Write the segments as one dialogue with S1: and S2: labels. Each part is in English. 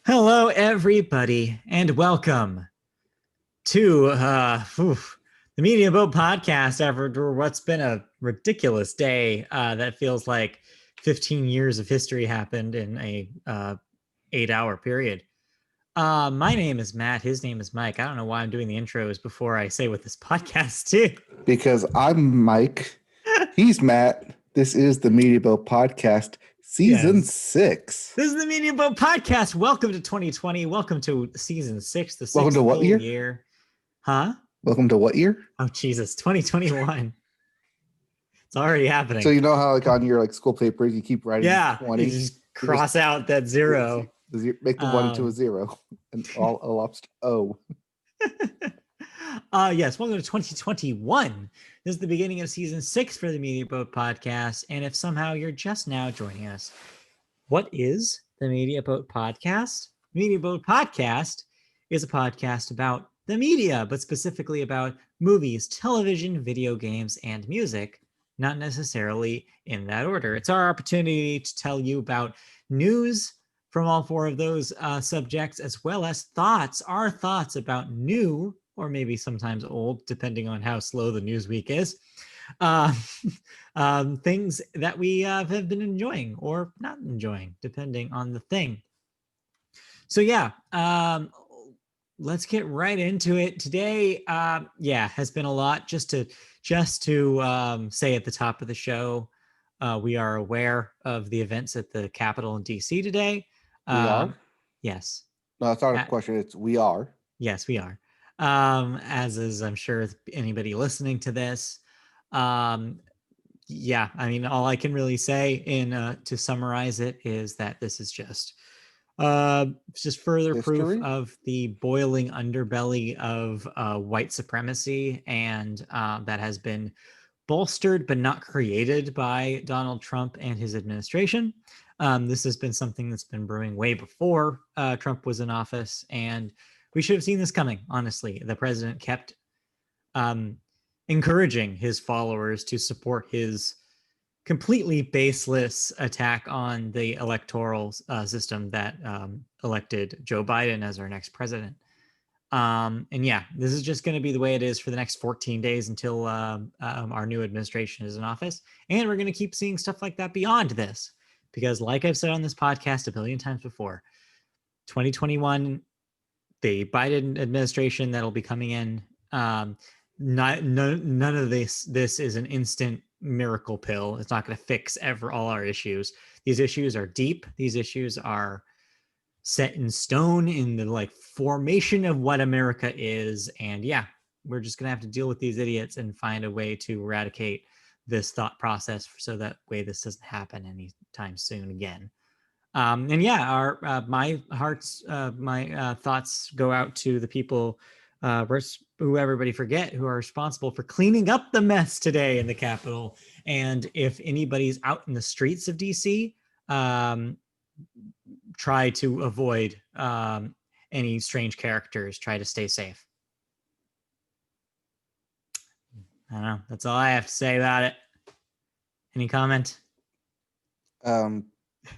S1: Hello, everybody, and welcome to the Media Boat Podcast after what's been a ridiculous day that feels like 15 years of history happened in a 8-hour period. My name is Matt. His name is Mike. I don't know why I'm doing the intros before I say what this podcast is.
S2: Because I'm Mike. He's Matt. This is the Media Boat Podcast, Season 6.
S1: This is the Media Boat Podcast. Welcome to 2020. Welcome to Season 6, the 6th
S2: Welcome to what
S1: full
S2: year?
S1: year. Huh?
S2: Welcome to what year?
S1: Oh, Jesus, 2021. It's already happening.
S2: So you know how like on your school papers you keep writing 20?
S1: You just cross out that zero.
S2: Make the 1 into a 0 and all elapsed O.
S1: Yes, welcome to 2021. This is the beginning of Season 6 for the Media Boat Podcast. And if somehow you're just now joining us, what is the Media Boat Podcast? Media Boat Podcast is a podcast about the media, but specifically about movies, television, video games, and music, not necessarily in that order. It's our opportunity to tell you about news from all four of those subjects, as well as our thoughts about new, or maybe sometimes old, depending on how slow the news week is, things that we have been enjoying or not enjoying, depending on the thing. So yeah, let's get right into it. Today, has been a lot. Just to say at the top of the show, we are aware of the events at the Capitol in DC today.
S2: We are?
S1: Yes.
S2: No, that's not a question. It's we are.
S1: Yes, we are. As is, I'm sure, anybody listening to this. I mean, all I can really say to summarize it is that this is just further
S2: History?
S1: proof of the boiling underbelly of white supremacy, and that has been bolstered but not created by Donald Trump and his administration. This has been something that's been brewing way before Trump was in office, and we should have seen this coming, honestly. The president kept encouraging his followers to support his completely baseless attack on the electoral system that elected Joe Biden as our next president. This is just going to be the way it is for the next 14 days until our new administration is in office. And we're going to keep seeing stuff like that beyond this. Because like I've said on this podcast a billion times before, 2021, the Biden administration that'll be coming in, none of this is an instant miracle pill. It's not going to fix all our issues. These issues are deep. These issues are set in stone in the formation of what America is. And yeah, we're just going to have to deal with these idiots and find a way to eradicate this thought process so that way this doesn't happen anytime soon again. My thoughts go out to the people who everybody forget who are responsible for cleaning up the mess today in the Capitol. And if anybody's out in the streets of DC, try to avoid any strange characters. Try to stay safe. I don't know. That's all I have to say about it. Any comment?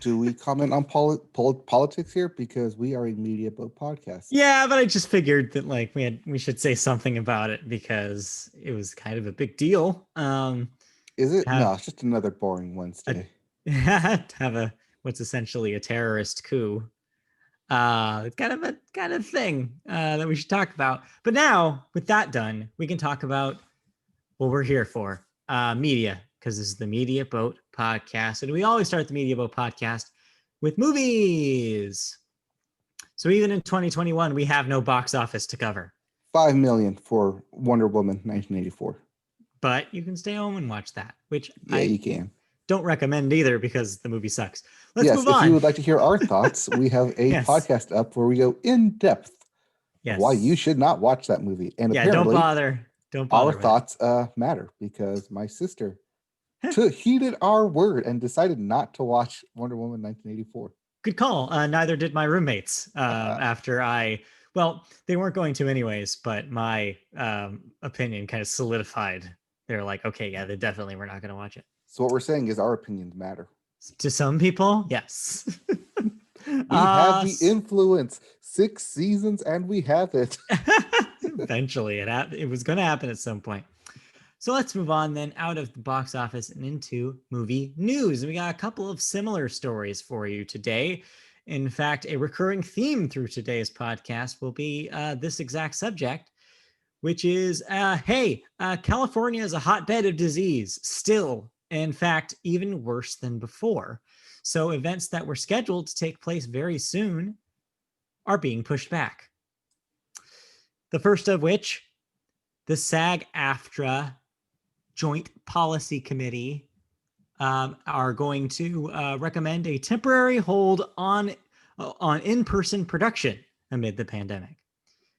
S2: Do we comment on politics here? Because we are a Media Boat Podcast.
S1: Yeah, but I just figured that we should say something about it because it was kind of a big deal.
S2: Is it? No, it's just another boring Wednesday.
S1: Have what's essentially a terrorist coup. It's kind of thing that we should talk about. But now, with that done, we can talk about what we're here for, media, because this is the Media Boat Podcast. And we always start the Media Boat Podcast with movies. So even in 2021, we have no box office to cover.
S2: $5 million for Wonder Woman 1984.
S1: But you can stay home and watch that, which
S2: you can.
S1: Don't recommend either because the movie sucks. Let's move on.
S2: If you would like to hear our thoughts, we have a podcast up where we go in depth why you should not watch that movie. And apparently,
S1: don't bother.
S2: Our thoughts matter because my sister heeded our word and decided not to watch Wonder Woman 1984.
S1: Good call. Neither did my roommates after they weren't going to anyways, but my opinion kind of solidified. They're like, okay, yeah, we're not going to watch it.
S2: So what we're saying is our opinions matter.
S1: To some people, yes.
S2: We have the
S1: s-
S2: influence. 6 seasons and we have it.
S1: Eventually, it was going to happen at some point. So let's move on then out of the box office and into movie news. We got a couple of similar stories for you today. In fact, a recurring theme through today's podcast will be this exact subject, which is, California is a hotbed of disease still. In fact, even worse than before. So events that were scheduled to take place very soon are being pushed back. The first of which, the SAG-AFTRA Joint Policy Committee are going to recommend a temporary hold on in-person production amid the pandemic.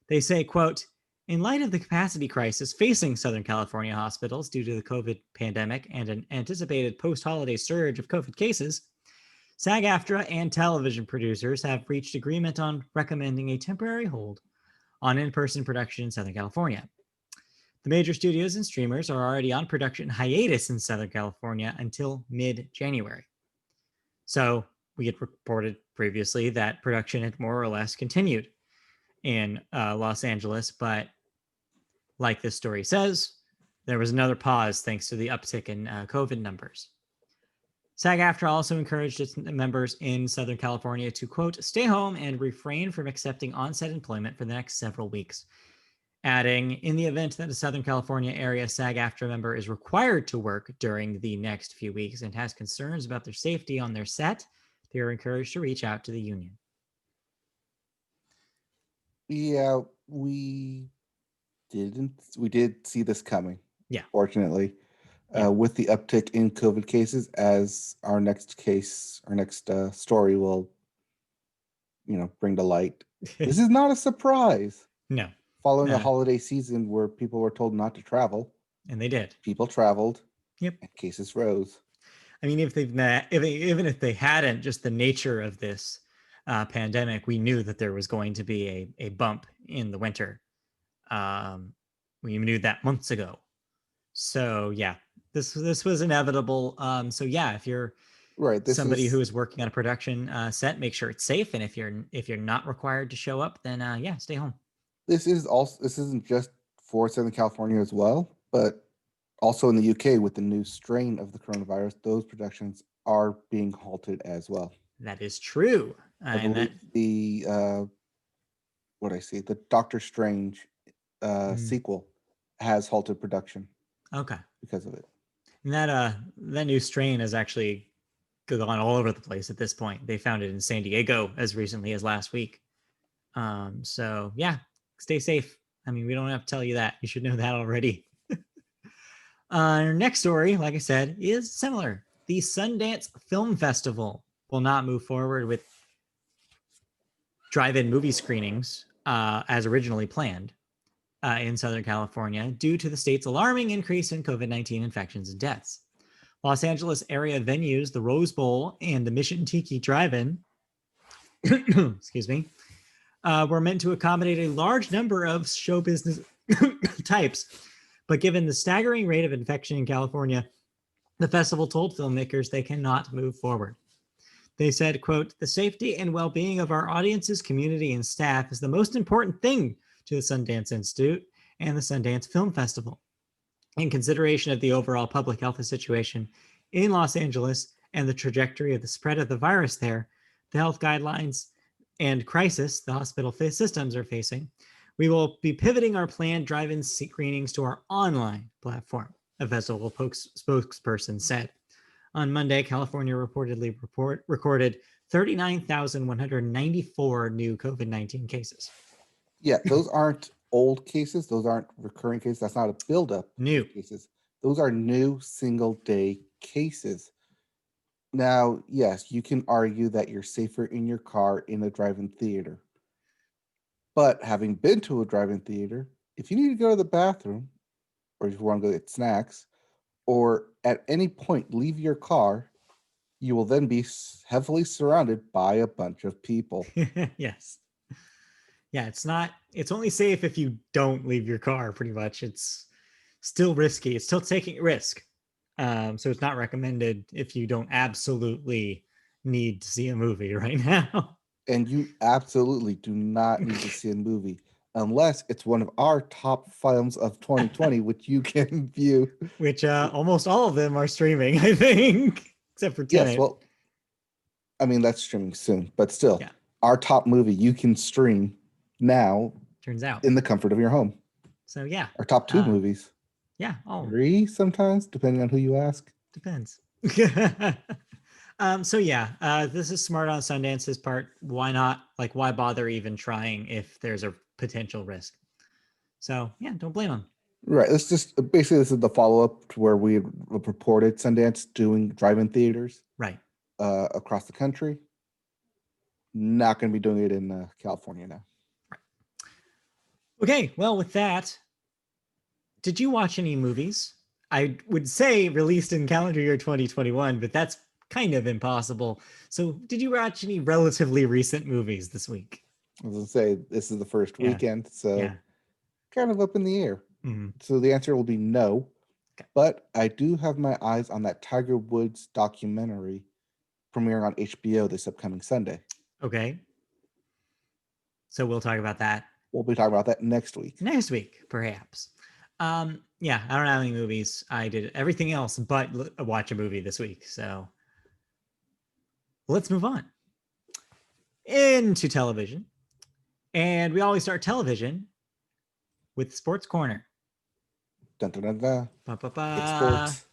S1: They say, quote, in light of the capacity crisis facing Southern California hospitals due to the COVID pandemic and an anticipated post-holiday surge of COVID cases, SAG-AFTRA and television producers have reached agreement on recommending a temporary hold on in-person production in Southern California. The major studios and streamers are already on production hiatus in Southern California until mid-January. So we had reported previously that production had more or less continued in Los Angeles, but like this story says, there was another pause thanks to the uptick in COVID numbers. SAG-AFTRA also encouraged its members in Southern California to, quote, stay home and refrain from accepting on-set employment for the next several weeks. Adding, in the event that a Southern California area SAG-AFTRA member is required to work during the next few weeks and has concerns about their safety on their set, they are encouraged to reach out to the union.
S2: Yeah, we did see this coming.
S1: Yeah.
S2: Fortunately,
S1: Yeah.
S2: with the uptick in COVID cases, as our next story will, bring to light. This is not a surprise.
S1: No.
S2: Following a holiday season where people were told not to travel,
S1: and they did.
S2: People traveled.
S1: Yep.
S2: And cases rose.
S1: I mean, even if they hadn't, just the nature of this pandemic, we knew that there was going to be a bump in the winter. We knew that months ago. So yeah, this was inevitable. So yeah, if you're somebody who is working on a production set, make sure it's safe. And if you're not required to show up, then stay home.
S2: This isn't just for Southern California as well, but also in the UK with the new strain of the coronavirus, those productions are being halted as well.
S1: That is true.
S2: I believe the Doctor Strange sequel has halted production.
S1: Okay.
S2: Because of it.
S1: And that new strain has actually gone all over the place at this point. They found it in San Diego as recently as last week. So yeah, stay safe. I mean, we don't have to tell you that. You should know that already. Our next story, like I said, is similar. The Sundance Film Festival will not move forward with drive-in movie screenings as originally planned in Southern California due to the state's alarming increase in COVID-19 infections and deaths. Los Angeles area venues, the Rose Bowl and the Mission Tiki Drive-In, excuse me, were meant to accommodate a large number of show business types. But given the staggering rate of infection in California, the festival told filmmakers they cannot move forward. They said, quote, the safety and well-being of our audiences, community, and staff is the most important thing to the Sundance Institute and the Sundance Film Festival. In consideration of the overall public health situation in Los Angeles and the trajectory of the spread of the virus there, the health guidelines and crisis the hospital systems are facing, we will be pivoting our planned drive-in screenings to our online platform, a festival spokesperson said. On Monday, California reportedly recorded 39,194 new COVID-19 cases.
S2: Yeah, those aren't old cases. Those aren't recurring cases. That's not a buildup.
S1: New
S2: cases. Those are new single-day cases. Now, yes, you can argue that you're safer in your car in a drive-in theater. But having been to a drive-in theater, if you need to go to the bathroom, or if you want to go get snacks, or at any point leave your car, you will then be heavily surrounded by a bunch of people.
S1: Yes. Yeah, it's only safe if you don't leave your car, pretty much. It's still risky. It's still taking a risk. So it's not recommended if you don't absolutely need to see a movie right now.
S2: And you absolutely do not need to see a movie unless it's one of our top films of 2020, which you can view.
S1: Which almost all of them are streaming, I think, except for
S2: Yes,
S1: Tenet.
S2: well, I mean, that's streaming soon, but still,
S1: Yeah.
S2: our top movie you can stream now
S1: Turns out.
S2: in the comfort of your home.
S1: So yeah.
S2: Our top two movies.
S1: Yeah. Oh,
S2: 3 sometimes, depending on who you ask.
S1: depends. So yeah, this is smart on Sundance's part. Why not? Like, why bother even trying if there's a potential risk? So yeah, don't blame them.
S2: Right. This is the follow up to where we reported Sundance doing drive-in theaters
S1: Right.
S2: across the country. Not going to be doing it in California now.
S1: Okay. Well, with that, did you watch any movies? I would say released in calendar year 2021, but that's kind of impossible. So, did you watch any relatively recent movies this week?
S2: I was going to say, this is the first
S1: Yeah.
S2: weekend, so
S1: Yeah.
S2: kind of up in the air.
S1: Mhm.
S2: So the answer will be no.
S1: Okay.
S2: But I do have my eyes on that Tiger Woods documentary premiering on HBO this upcoming Sunday.
S1: Okay. So we'll talk about that
S2: We'll be talking about that next week.
S1: next week, perhaps. Yeah, I don't have any movies. I did everything else but watch a movie this week. So let's move on into television. And we always start television with Sports Corner.
S2: Dun, dun, dun, dun.
S1: Ba, ba, ba.
S2: It's sports.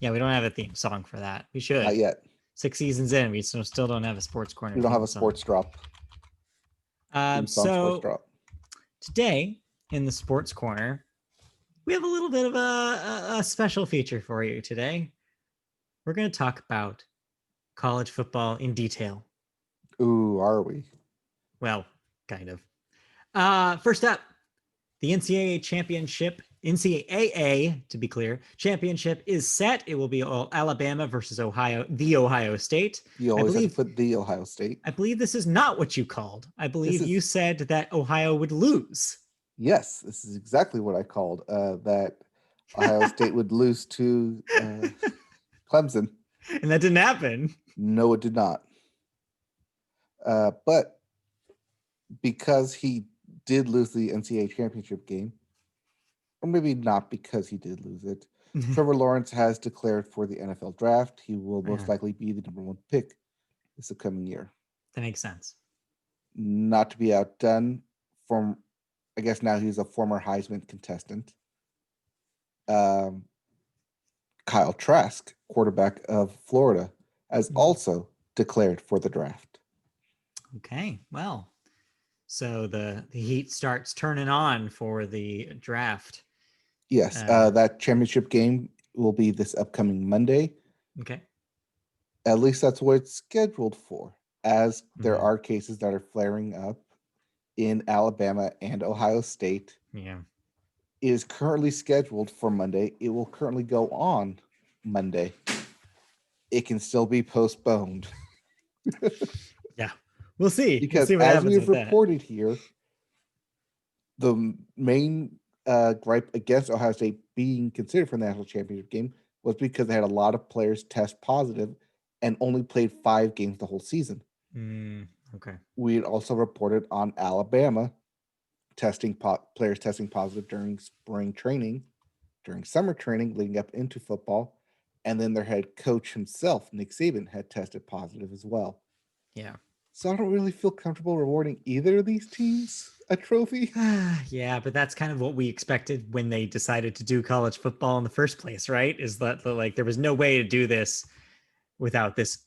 S1: Yeah, we don't have a theme song for that. We should.
S2: Not yet.
S1: 6 seasons in, we still don't have a Sports Corner.
S2: We don't have a
S1: song.
S2: sports drop.
S1: So today in the Sports Corner, we have a little bit of a special feature for you today. We're going to talk about college football in detail.
S2: Ooh, are we?
S1: Well, kind of. First up, the NCAA championship, NCAA, to be clear, championship is set. It will be Alabama versus Ohio, the Ohio State.
S2: You always have to put the Ohio State.
S1: I believe this is not what you called. I believe you said that Ohio would lose.
S2: Yes, this is exactly what I called. That Ohio State would lose to Clemson.
S1: And that didn't happen.
S2: No, it did not. But because he did lose the NCAA championship game, or maybe not because he did lose it, Trevor Lawrence has declared for the NFL draft. He will most likely be the number 1 pick this upcoming year.
S1: That makes sense.
S2: Not to be outdone from, I guess now he's a former Heisman contestant. Kyle Trask, quarterback of Florida, has also declared for the draft.
S1: Okay, well, so the heat starts turning on for the draft.
S2: Yes, that championship game will be this upcoming Monday.
S1: Okay.
S2: At least that's what it's scheduled for, as there are cases that are flaring up in Alabama and Ohio State.
S1: Yeah.
S2: It is currently scheduled for Monday. It will currently go on Monday. It can still be postponed.
S1: Yeah. We'll see.
S2: Because
S1: we'll see
S2: as we have reported here, the main gripe against Ohio State being considered for the national championship game was because they had a lot of players test positive and only played 5 games the whole season.
S1: Okay.
S2: We had also reported on Alabama players testing positive during spring training, during summer training leading up into football, and then their head coach himself, Nick Saban, had tested positive as well.
S1: Yeah.
S2: So I don't really feel comfortable rewarding either of these teams a trophy.
S1: Yeah, but that's kind of what we expected when they decided to do college football in the first place, right? Is that like there was no way to do this without this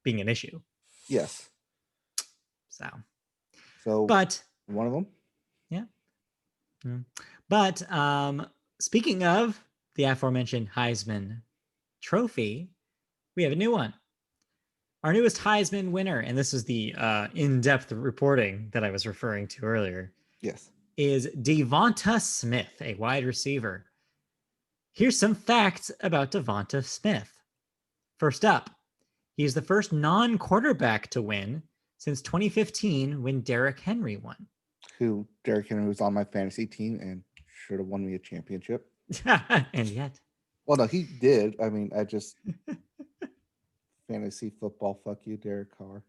S1: being an issue.
S2: Yes.
S1: So but
S2: one of them.
S1: Yeah. But speaking of the aforementioned Heisman Trophy, we have a new one. Our newest Heisman winner, and this is the in-depth reporting that I was referring to earlier.
S2: Yes.
S1: Is Devonta Smith, a wide receiver. Here's some facts about Devonta Smith. First up, he's the first non-quarterback to win since 2015 when Derrick Henry won.
S2: Derrick Henry was on my fantasy team and should have won me a championship.
S1: And yet.
S2: Well, no, he did. I mean, I just... fantasy football, fuck you, Derek Carr.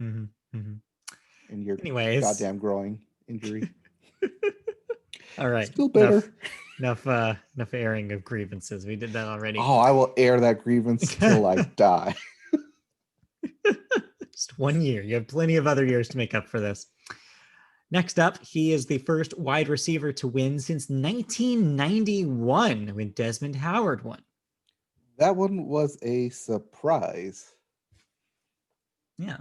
S2: and your
S1: Anyways.
S2: goddamn groin injury.
S1: All right.
S2: Still bitter.
S1: Enough airing of grievances. We did that already.
S2: Oh, I will air that grievance till I die.
S1: Just 1 year. You have plenty of other years to make up for this. Next up, he is the first wide receiver to win since 1991 when Desmond Howard won.
S2: That one was a surprise.
S1: Yeah.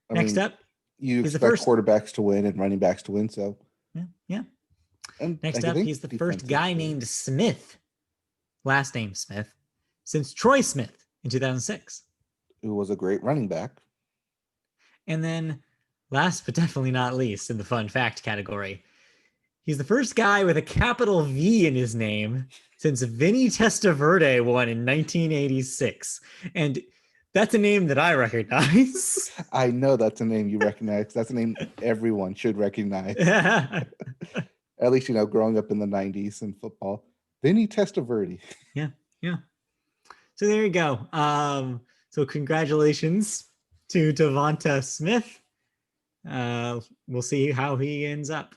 S2: I
S1: Next
S2: mean,
S1: up,
S2: you
S1: he's
S2: expect
S1: the first
S2: quarterbacks to win and running backs to win, so.
S1: Yeah.
S2: And
S1: Next
S2: I
S1: up,
S2: think
S1: he's the
S2: defenses
S1: first guy
S2: too.
S1: named Smith, last name Smith, since Troy Smith in 2006.
S2: Who was a great running back.
S1: And then, last but definitely not least, in the fun fact category, he's the first guy with a capital V in his name since Vinny Testaverde won in 1986. And that's a name that I recognize.
S2: I know that's a name you recognize. That's a name everyone should recognize. At least, growing up in the 90s in football. Vinny Testaverde.
S1: Yeah. So there you go. So congratulations to Devonta Smith. We'll see how he ends up.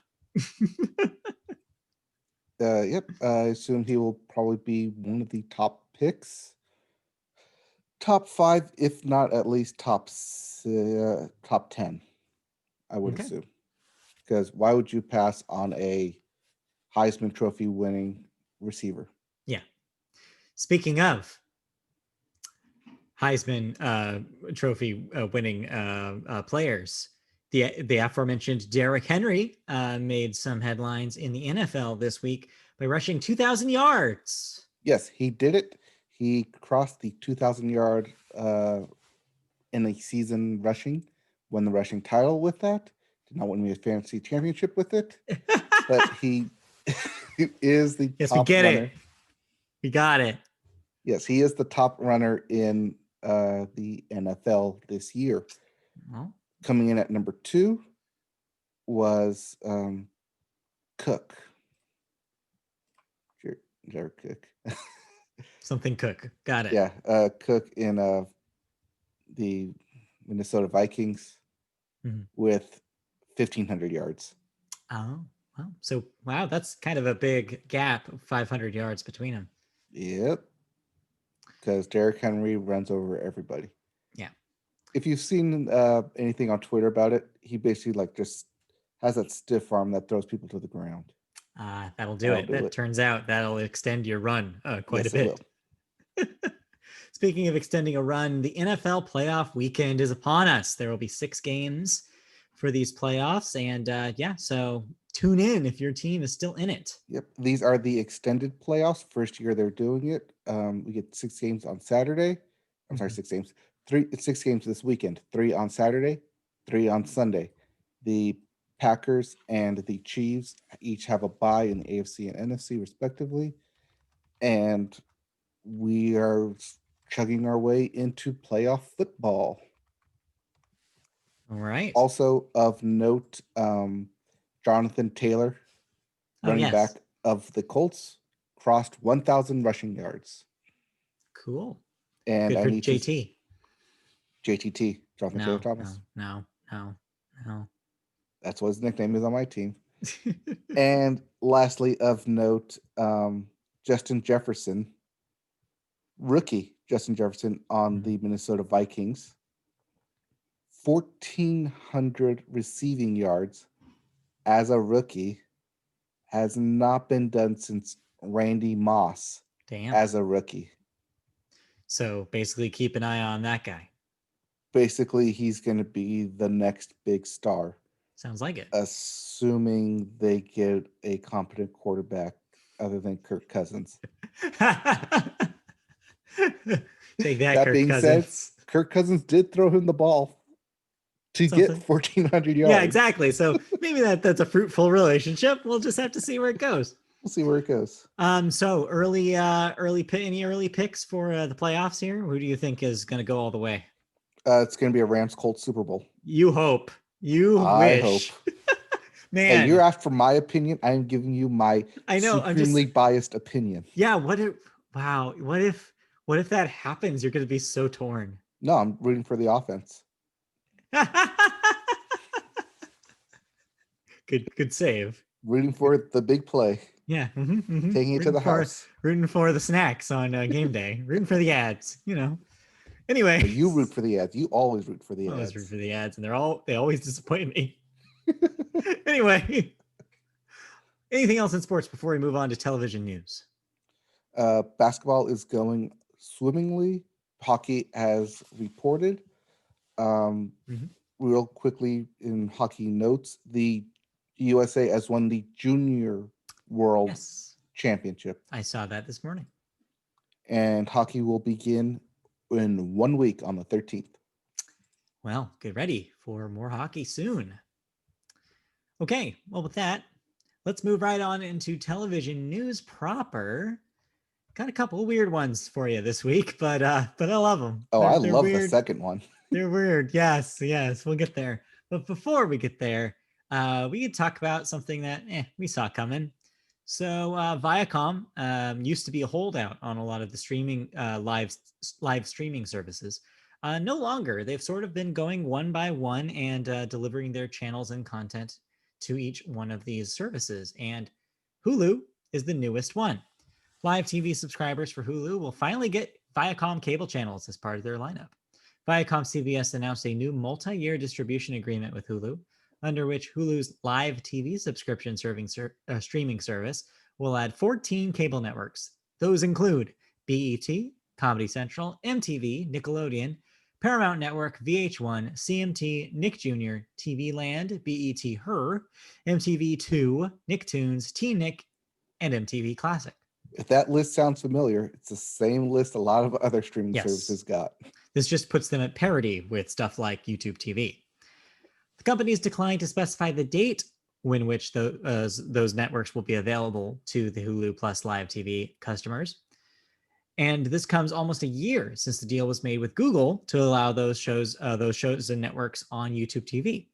S2: Yep. I assume he will probably be one of the top picks. Top 5, if not at least top 10, I would assume. Because why would you pass on a Heisman Trophy winning receiver?
S1: Yeah. Speaking of Heisman Trophy winning players, the aforementioned Derrick Henry made some headlines in the NFL this week by rushing 2,000 yards.
S2: Yes, he did it. He crossed the 2,000-yard in a season rushing, won the rushing title with that. Did not win me a fantasy championship with it, but he is the top runner.
S1: It. We got it.
S2: Yes, he is the top runner in the NFL this year.
S1: Well,
S2: coming in at number 2 was Cook. Jared Cook.
S1: Something Cook. Got it.
S2: Yeah, Cook in the Minnesota Vikings with 1,500 yards.
S1: Oh, well, so wow, that's kind of a big gap of 500 yards between them.
S2: Yep. Because Derrick Henry runs over everybody.
S1: Yeah.
S2: If you've seen anything on Twitter about it, he basically just has that stiff arm that throws people to the ground.
S1: That'll do it. Turns out that'll extend your run quite a bit. Speaking of extending a run, the NFL playoff weekend is upon us. There will be 6 games for these playoffs. And so tune in if your team is still in it.
S2: Yep. These are the extended playoffs. First year they're doing it. We get 6 games on Saturday. I'm sorry, 6 games. 6 games this weekend. 3 on Saturday, 3 on Sunday. The Packers and the Chiefs each have a bye in the AFC and NFC respectively. And we are chugging our way into playoff football.
S1: All right.
S2: Also of note, Jonathan Taylor, running back of the Colts, crossed 1,000 rushing yards.
S1: Cool.
S2: And
S1: good for JT.
S2: JTT, Jonathan Taylor Thomas.
S1: No.
S2: That's what his nickname is on my team. And lastly, of note, Justin Jefferson, rookie Justin Jefferson on the Minnesota Vikings, 1,400 receiving yards as a rookie, has not been done since Randy Moss as a rookie.
S1: So basically keep an eye on that guy.
S2: Basically, he's going to be the next big star.
S1: Sounds like it.
S2: Assuming they get a competent quarterback other than Kirk Cousins.
S1: Take that, Kirk Cousins.
S2: Said, Kirk Cousins did throw him the ball to get 1,400 yards.
S1: Yeah, exactly. So maybe that's a fruitful relationship. We'll just have to see where it goes.
S2: We'll see where it goes.
S1: So any early picks for the playoffs here? Who do you think is going to go all the way?
S2: It's going to be a Rams-Colts Super Bowl.
S1: You hope. I wish.
S2: Hope.
S1: Man,
S2: hey, you're asked for my opinion. I'm giving you my supremely biased opinion.
S1: Yeah. What if that happens? You're going to be so torn.
S2: No, I'm rooting for the offense.
S1: Good save.
S2: Rooting for the big play,
S1: Yeah.
S2: taking it to the house.
S1: Rooting for the snacks on game day. Rooting for the ads. Anyway.
S2: No, you root for the ads. You always root for the
S1: I always
S2: ads.
S1: root for the ads, and they always disappoint me. Anyway, anything else in sports before we move on to television news?
S2: Basketball is going swimmingly. Hockey has reported. Real quickly in hockey notes, the USA has won the Junior World Championship.
S1: I saw that this morning.
S2: And hockey will begin in 1 week on the 13th.
S1: Well, get ready for more hockey soon. Okay, well, with that, let's move right on into television news proper. Got a couple of weird ones for you this week, but I love them.
S2: Oh, I love the second one.
S1: They're weird. Yes, we'll get there. But before we get there, we could talk about something that we saw coming. So Viacom used to be a holdout on a lot of the streaming live streaming services. No longer. They've sort of been going one by one and delivering their channels and content to each one of these services. And Hulu is the newest one. Live TV subscribers for Hulu will finally get Viacom cable channels as part of their lineup. ViacomCBS announced a new multi-year distribution agreement with Hulu, under which Hulu's live TV subscription streaming service will add 14 cable networks. Those include BET, Comedy Central, MTV, Nickelodeon, Paramount Network, VH1, CMT, Nick Jr., TV Land, BET Her, MTV2, Nicktoons, T-Nick, and MTV Classic.
S2: If that list sounds familiar, it's the same list a lot of other streaming services got.
S1: This just puts them at parity with stuff like YouTube TV. The companies declined to specify the date when which those networks will be available to the Hulu Plus Live TV customers. And this comes almost a year since the deal was made with Google to allow those shows and networks on YouTube TV.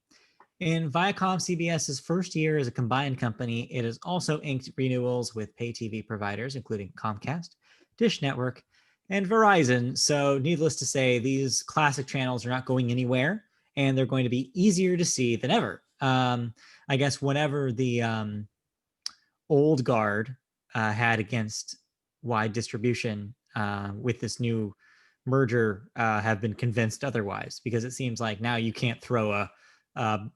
S1: In ViacomCBS's first year as a combined company, it has also inked renewals with pay TV providers, including Comcast, Dish Network, and Verizon. So needless to say, these classic channels are not going anywhere, and they're going to be easier to see than ever. I guess whenever the old guard had against wide distribution with this new merger have been convinced otherwise, because it seems like now you can't throw a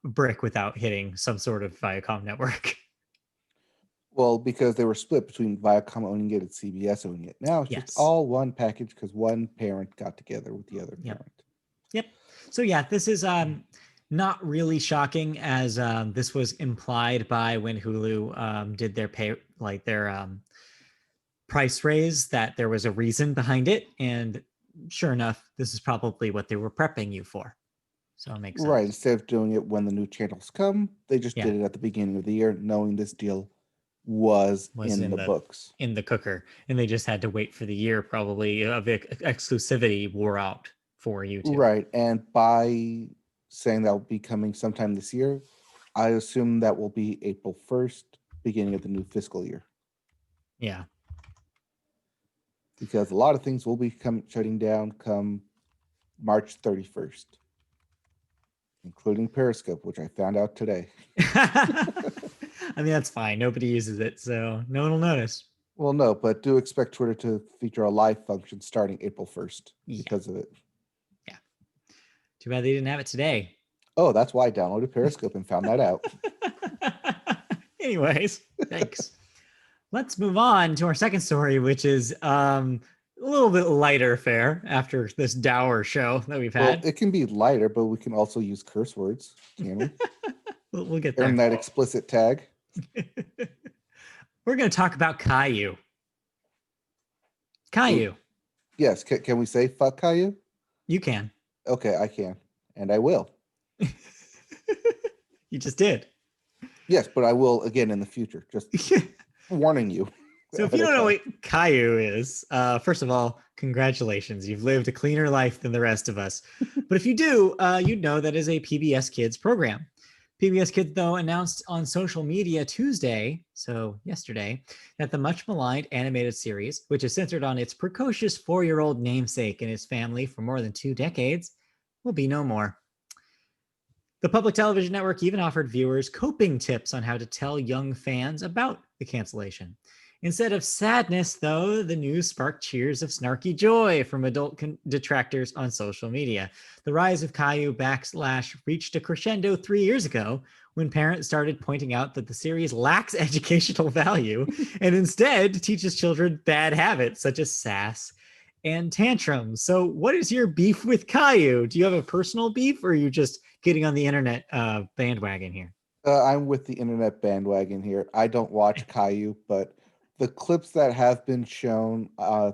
S1: brick without hitting some sort of Viacom network.
S2: Well, because they were split between Viacom owning it and CBS owning it. Now it's just all one package because one parent got together with the other parent.
S1: Yep. So this is not really shocking, as this was implied by when Hulu did their price raise, that there was a reason behind it, and sure enough, this is probably what they were prepping you for. So it makes sense.
S2: Right. Instead of doing it when the new channels come, they just did it at the beginning of the year, knowing this deal was in the books.
S1: In the cooker. And they just had to wait for the year probably of exclusivity wore out for YouTube.
S2: Right. And by saying that will be coming sometime this year, I assume that will be April 1st, beginning of the new fiscal year.
S1: Yeah.
S2: Because a lot of things will be shutting down come March 31st. Including Periscope, which I found out today.
S1: I mean, that's fine. Nobody uses it, so no one will notice.
S2: Well, no, but do expect Twitter to feature a live function starting April 1st because of it.
S1: Yeah. Too bad they didn't have it today.
S2: Oh, that's why I downloaded Periscope and found that out.
S1: Anyways, thanks. Let's move on to our second story, which is a little bit lighter fare after this dour show that we've had.
S2: Well, it can be lighter, but we can also use curse words, can we?
S1: We'll get there.
S2: Earn that explicit tag.
S1: We're going to talk about Caillou. Caillou.
S2: Yes. Can we say fuck Caillou?
S1: You can.
S2: Okay, I can. And I will.
S1: You just did.
S2: Yes, but I will again in the future. Just warning you.
S1: So if you don't know what Caillou is, first of all, congratulations. You've lived a cleaner life than the rest of us. But if you do, you'd know that is a PBS Kids program. PBS Kids, though, announced on social media Tuesday, so yesterday, that the much maligned animated series, which is centered on its precocious 4-year-old namesake and his family for more than 2 decades, will be no more. The public television network even offered viewers coping tips on how to tell young fans about the cancellation. Instead of sadness, though, the news sparked cheers of snarky joy from adult detractors on social media. The rise of Caillou backlash reached a crescendo 3 years ago when parents started pointing out that the series lacks educational value and instead teaches children bad habits such as sass and tantrums. So what is your beef with Caillou? Do you have a personal beef, or are you just getting on the internet bandwagon here?
S2: I'm with the internet bandwagon here. I don't watch Caillou, but the clips that have been shown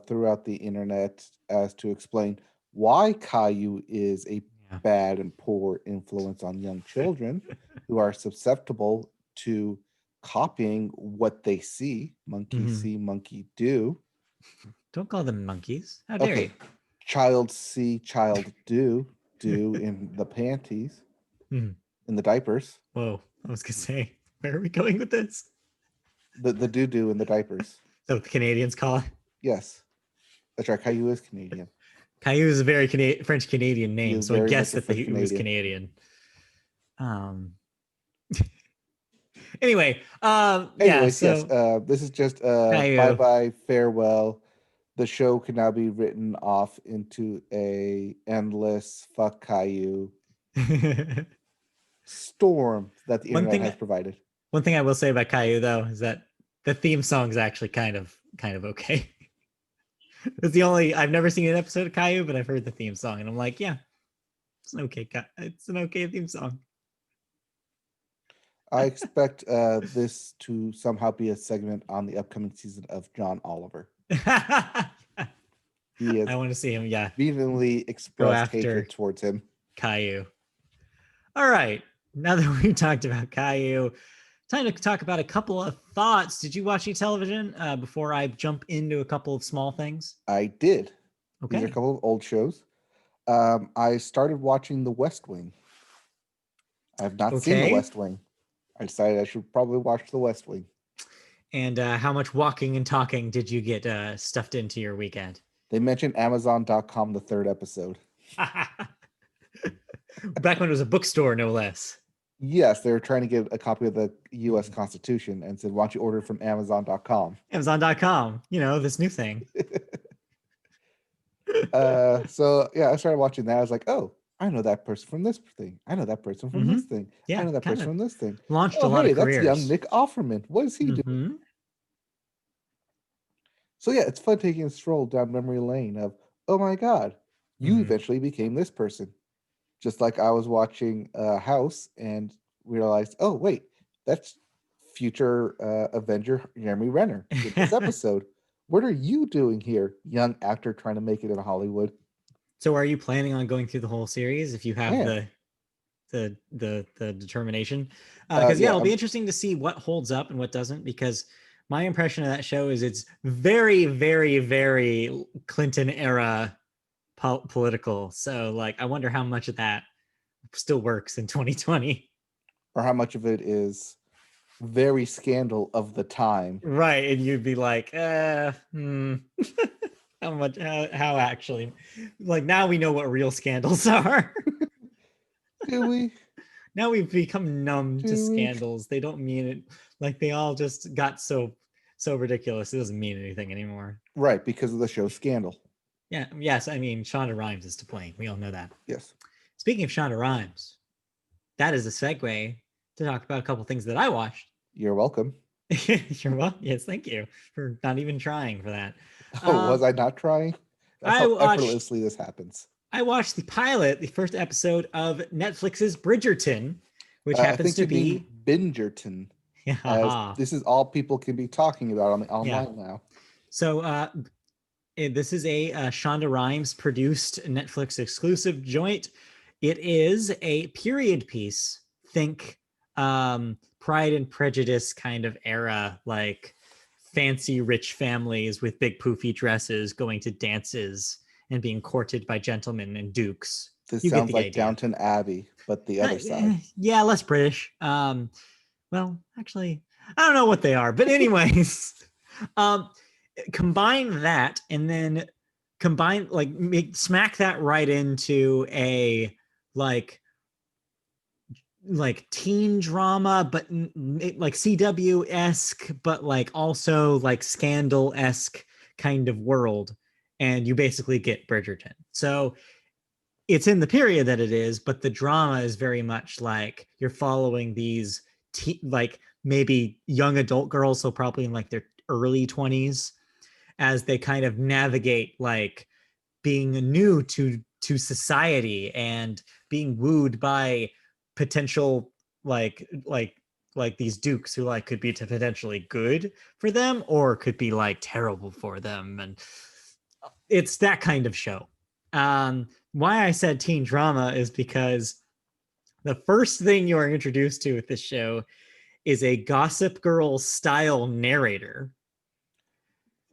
S2: throughout the internet as to explain why Caillou is a bad and poor influence on young children who are susceptible to copying what they see. Monkey see, monkey do.
S1: Don't call them monkeys. How dare you?
S2: Child see, child do in the panties, in the diapers.
S1: Whoa, I was gonna say, where are we going with this?
S2: The do in the diapers.
S1: So the Canadians call it?
S2: Yes. That's right. Caillou is Canadian.
S1: Caillou is a very French-Canadian name, so I guess that he was Canadian. Anyway,
S2: yes. This is just bye-bye, farewell. The show can now be written off into a endless fuck Caillou storm that the internet has provided.
S1: One thing I will say about Caillou, though, is that the theme song is actually kind of okay. It's the only, I've never seen an episode of Caillou, but I've heard the theme song, and I'm like, yeah, it's an okay theme song.
S2: I expect this to somehow be a segment on the upcoming season of John Oliver.
S1: I want to see him,
S2: vehemently expressed hatred towards him.
S1: Caillou. All right, now that we've talked about Caillou, time to talk about a couple of thoughts. Did you watch any television before I jump into a couple of small things?
S2: I did.
S1: Okay.
S2: These are a couple of old shows. I started watching The West Wing. I have not seen The West Wing. I decided I should probably watch The West Wing.
S1: And how much walking and talking did you get stuffed into your weekend?
S2: They mentioned Amazon.com the third episode.
S1: Back when it was a bookstore, no less.
S2: Yes, they were trying to get a copy of the U.S. Constitution and said, why don't you order it from Amazon.com?
S1: Amazon.com, this new thing.
S2: So, I started watching that. I was like, oh, I know that person from this thing. I know that person from this thing.
S1: Yeah,
S2: I know that person from this thing.
S1: Launched a lot of careers.
S2: That's young Nick Offerman. What is he doing? So, it's fun taking a stroll down memory lane of, oh my God, you eventually became this person. Just like I was watching House and realized, oh, wait, that's future Avenger Jeremy Renner in this episode. What are you doing here, young actor trying to make it in Hollywood?
S1: So are you planning on going through the whole series if you have the determination? Because it'll be interesting to see what holds up and what doesn't, because my impression of that show is it's very, very, very Clinton era political. So I wonder how much of that still works in 2020.
S2: Or how much of it is very scandal of the time.
S1: Right. And you'd be like, how actually, now we know what real scandals are.
S2: Do we?
S1: Now we've become numb to scandals. They don't mean it. They all just got so ridiculous. It doesn't mean anything anymore.
S2: Right. Because of the show Scandal. Yeah.
S1: Yes. I mean, Shonda Rhimes is to blame. We all know that.
S2: Yes.
S1: Speaking of Shonda Rhimes, that is a segue to talk about a couple things that I watched.
S2: You're welcome.
S1: You're welcome. Yes, thank you for not even trying for that.
S2: Oh, was I not trying? That's how effortlessly this happens.
S1: I watched the first episode of Netflix's Bridgerton, which happens to be
S2: Bingerton. Yeah. This is all people can be talking about on the online now.
S1: So this is a Shonda Rhimes produced Netflix exclusive joint. It is a period piece. Think Pride and Prejudice kind of era, fancy rich families with big poofy dresses going to dances and being courted by gentlemen and dukes.
S2: This sounds like Downton Abbey, but the other side.
S1: Yeah, less British. Well, actually, I don't know what they are, but anyways, combine that and then smack that right into a like teen drama, but like CW-esque, but like also like Scandal-esque kind of world. And you basically get Bridgerton. So it's in the period that it is, but the drama is very much like you're following these like maybe young adult girls, so probably in like their early 20s, as they kind of navigate like being new to society and being wooed by potential like these dukes who like could be potentially good for them or could be like terrible for them. And it's that kind of show. Why I said teen drama is because the first thing you are introduced to with this show is a Gossip Girl style narrator.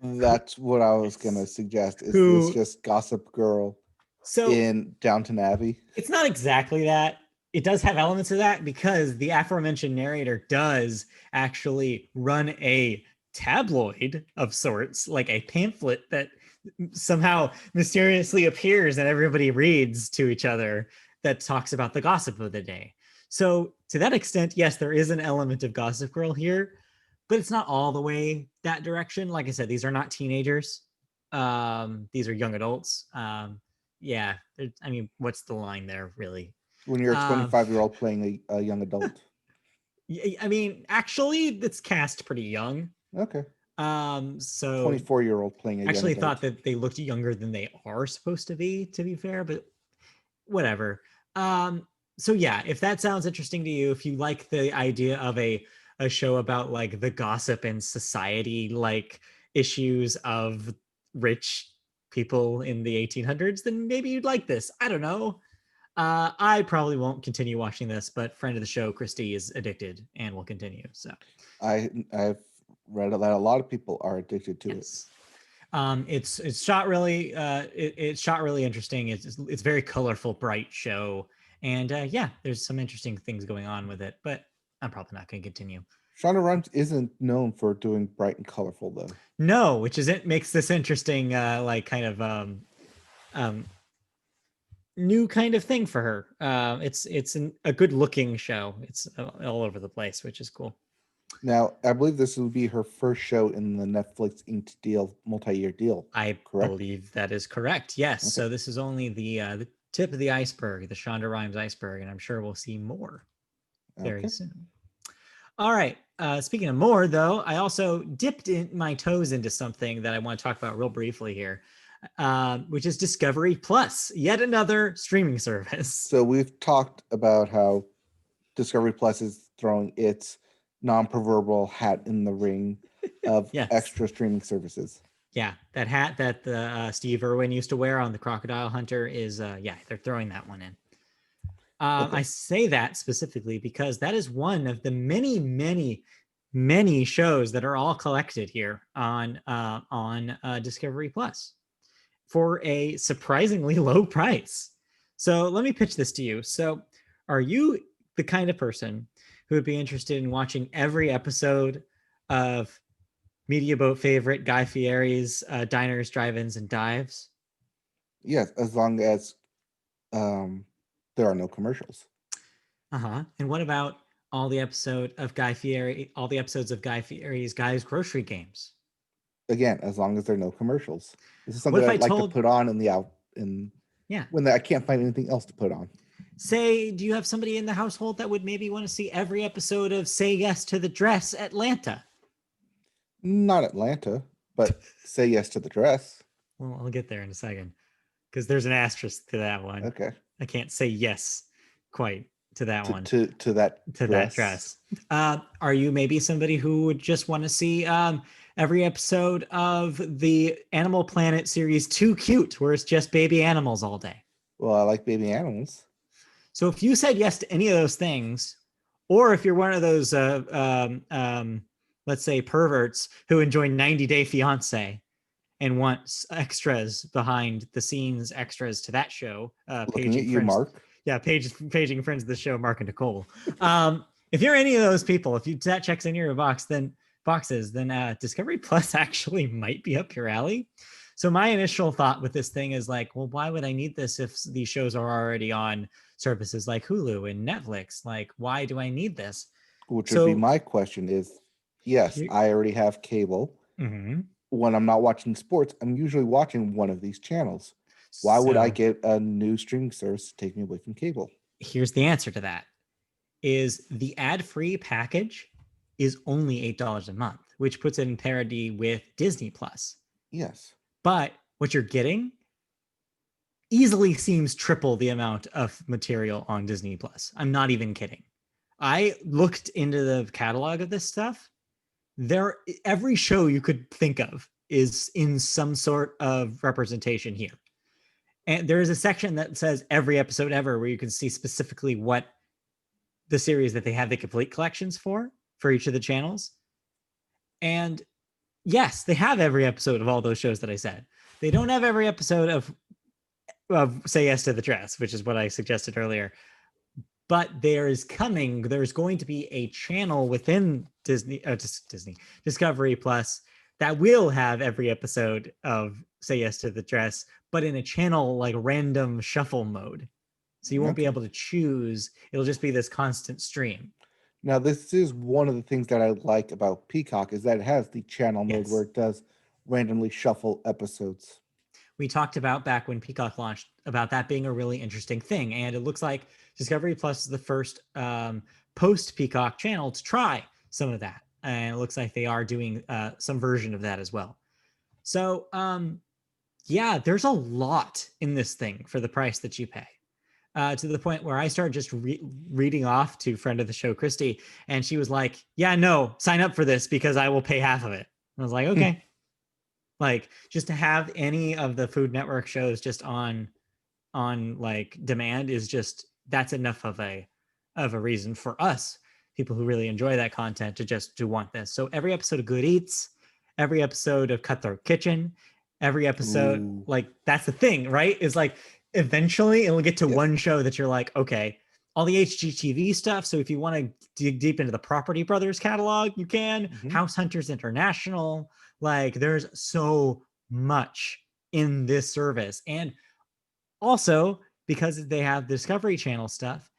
S2: That's what I was going to suggest. Is
S1: Who,
S2: this just Gossip Girl
S1: so
S2: in Downton Abbey?
S1: it's not exactly that. It does have elements of that because the aforementioned narrator does actually run a tabloid of sorts, like a pamphlet that somehow mysteriously appears and everybody reads to each other that talks about the gossip of the day. So to that extent, yes, there is an element of Gossip Girl here, but it's not all the way that direction. Like I said, these are not teenagers. These are young adults. Yeah, I mean, what's the line there, really?
S2: When you're a 25-year-old playing a young adult.
S1: I mean, actually, it's cast pretty young.
S2: Okay.
S1: So
S2: 24-year-old playing a young adult.
S1: Actually thought that they looked younger than they are supposed to be fair, but whatever. So yeah, if that sounds interesting to you, if you like the idea of a show about like the gossip and society like issues of rich people in the 1800s, then maybe you'd like this. I don't know. I probably won't continue watching this, but friend of the show, Christy, is addicted and will continue. So
S2: I've read that a lot of people are addicted to it.
S1: It's shot really it's shot really interesting. It's very colorful, bright show, and yeah, there's some interesting things going on with it, but I'm probably not going to continue.
S2: Shonda Rhimes isn't known for doing bright and colorful though.
S1: No, which is it makes this interesting like kind of new kind of thing for her. It's a good looking show. It's all over the place, which is cool.
S2: Now, I believe this will be her first show in the Netflix inked deal, multi-year deal.
S1: I believe that is correct. Yes. Okay. So this is only the tip of the iceberg, the Shonda Rhimes iceberg, and I'm sure we'll see more very soon. All right. Speaking of more, though, I also dipped in my toes into something that I want to talk about real briefly here, which is Discovery Plus, yet another streaming service.
S2: So we've talked about how Discovery Plus is throwing its non-proverbial hat in the ring of extra streaming services.
S1: Yeah, that hat that Steve Irwin used to wear on The Crocodile Hunter is, they're throwing that one in. I say that specifically because that is one of the many, many, many shows that are all collected here on Discovery Plus for a surprisingly low price. So let me pitch this to you. So are you the kind of person who would be interested in watching every episode of Media Boat favorite Guy Fieri's Diners, Drive-Ins, and Dives?
S2: Yes, as long as there are no commercials.
S1: And what about all the episodes of Guy Fieri's Guy's Grocery Games?
S2: Again, as long as there are no commercials. This is something I'd like to put on when I can't find anything else to put on.
S1: Say, do you have somebody in the household that would maybe want to see every episode of Say Yes to the Dress Atlanta?
S2: Not Atlanta, but Say Yes to the Dress.
S1: Well, I'll get there in a second because there's an asterisk to that one.
S2: Okay.
S1: I can't say yes quite to that one.
S2: To that
S1: dress. Are you maybe somebody who would just want to see every episode of the Animal Planet series Too Cute, where it's just baby animals all day?
S2: Well, I like baby animals.
S1: So if you said yes to any of those things, or if you're one of those, let's say, perverts who enjoy 90 Day Fiance and want extras behind the scenes, extras to that show.
S2: Looking at you, Mark.
S1: Yeah, paging friends of the show, Mark and Nicole. If you're any of those people, if that checks in your boxes, then Discovery Plus actually might be up your alley. So my initial thought with this thing is like, well, why would I need this if these shows are already on services like Hulu and Netflix. Like, why do I need this?
S2: Which would be
S1: So
S2: my question is, yes,
S1: here,
S2: I already have cable.
S1: mhm.
S2: When I'm not watching sports, I'm usually watching one of these channels. Why would I
S1: So
S2: get a new streaming service to take me away from cable?
S1: here's the answer to that: is the ad-free package is only $8 a month, which puts it in parity with Disney Plus.
S2: Yes.
S1: But what you're getting easily seems triple the amount of material on Disney Plus. I'm not even kidding. I looked into the catalog of this stuff. There, every show you could think of is in some sort of representation here. And there is a section that says every episode ever, where you can see specifically what the series that they have the complete collections for each of the channels. And yes, they have every episode of all those shows that I said. They don't have every episode of Say Yes to the Dress, which is what I suggested earlier. But there's going to be a channel within Discovery Plus that will have every episode of Say Yes to the Dress, but in a channel like random shuffle mode. So you won't be
S2: Okay.
S1: able to choose. It'll just be this constant stream.
S2: Now, this is one of the things that I like about Peacock is that it has the channel mode where
S1: Yes.
S2: it does randomly shuffle episodes.
S1: We talked about back when Peacock launched about that being a really interesting thing. And it looks like Discovery Plus is the first post Peacock channel to try some of that. And it looks like they are doing some version of that as well. So, yeah, there's a lot in this thing for the price that you pay. To the point where I started just reading off to friend of the show, Christy, and she was like, yeah, no, sign up for this because I will pay half of it. I was like, okay. Like, just to have any of the Food Network shows just on like demand is just, that's enough of a reason for us, people who really enjoy that content, to want this. So every episode of Good Eats, every episode of Cutthroat Kitchen, every episode,
S2: Ooh.
S1: like, that's the thing, right? Is like eventually it'll get to
S2: Yes.
S1: one show that you're like, okay, all the HGTV stuff. So if you want to dig deep into the Property Brothers catalog, you can. House Hunters International. Like, there's so much in this service. And also, because they have Discovery Channel stuff,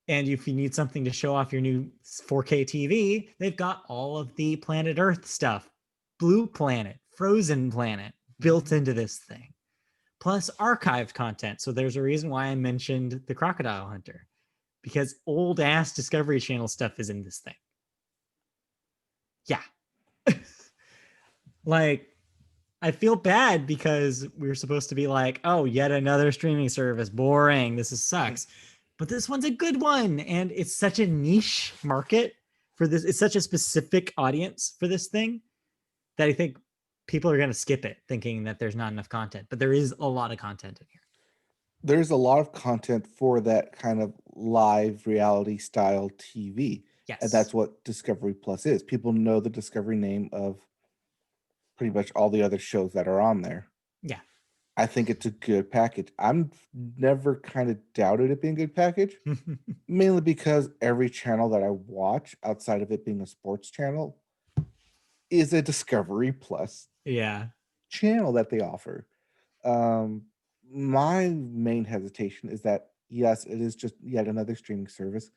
S1: and if you need something to show off your new 4K TV, they've got all of the Planet Earth stuff, Blue Planet, Frozen Planet built into this thing, plus archived content. So there's a reason why I mentioned The Crocodile Hunter, because old ass Discovery Channel stuff is in this thing. Yeah. Like, I feel bad because we're supposed to be like, oh, yet another streaming service, boring, this sucks. But this one's a good one, and it's such a niche market for this. It's such a specific audience for this thing that I think people are going to skip it thinking that there's not enough content. But there is a lot of content in here.
S2: There's a lot of content for that kind of live reality style TV. And
S1: Yes.
S2: that's what Discovery Plus is. People know the Discovery name of pretty much all the other shows that are on there.
S1: Yeah.
S2: I think it's a good package. I'm never kind of doubted it being a good package, mainly because every channel that I watch outside of it being a sports channel is a Discovery Plus
S1: Yeah.
S2: channel that they offer. My main hesitation is that, yes, it is just yet another streaming service.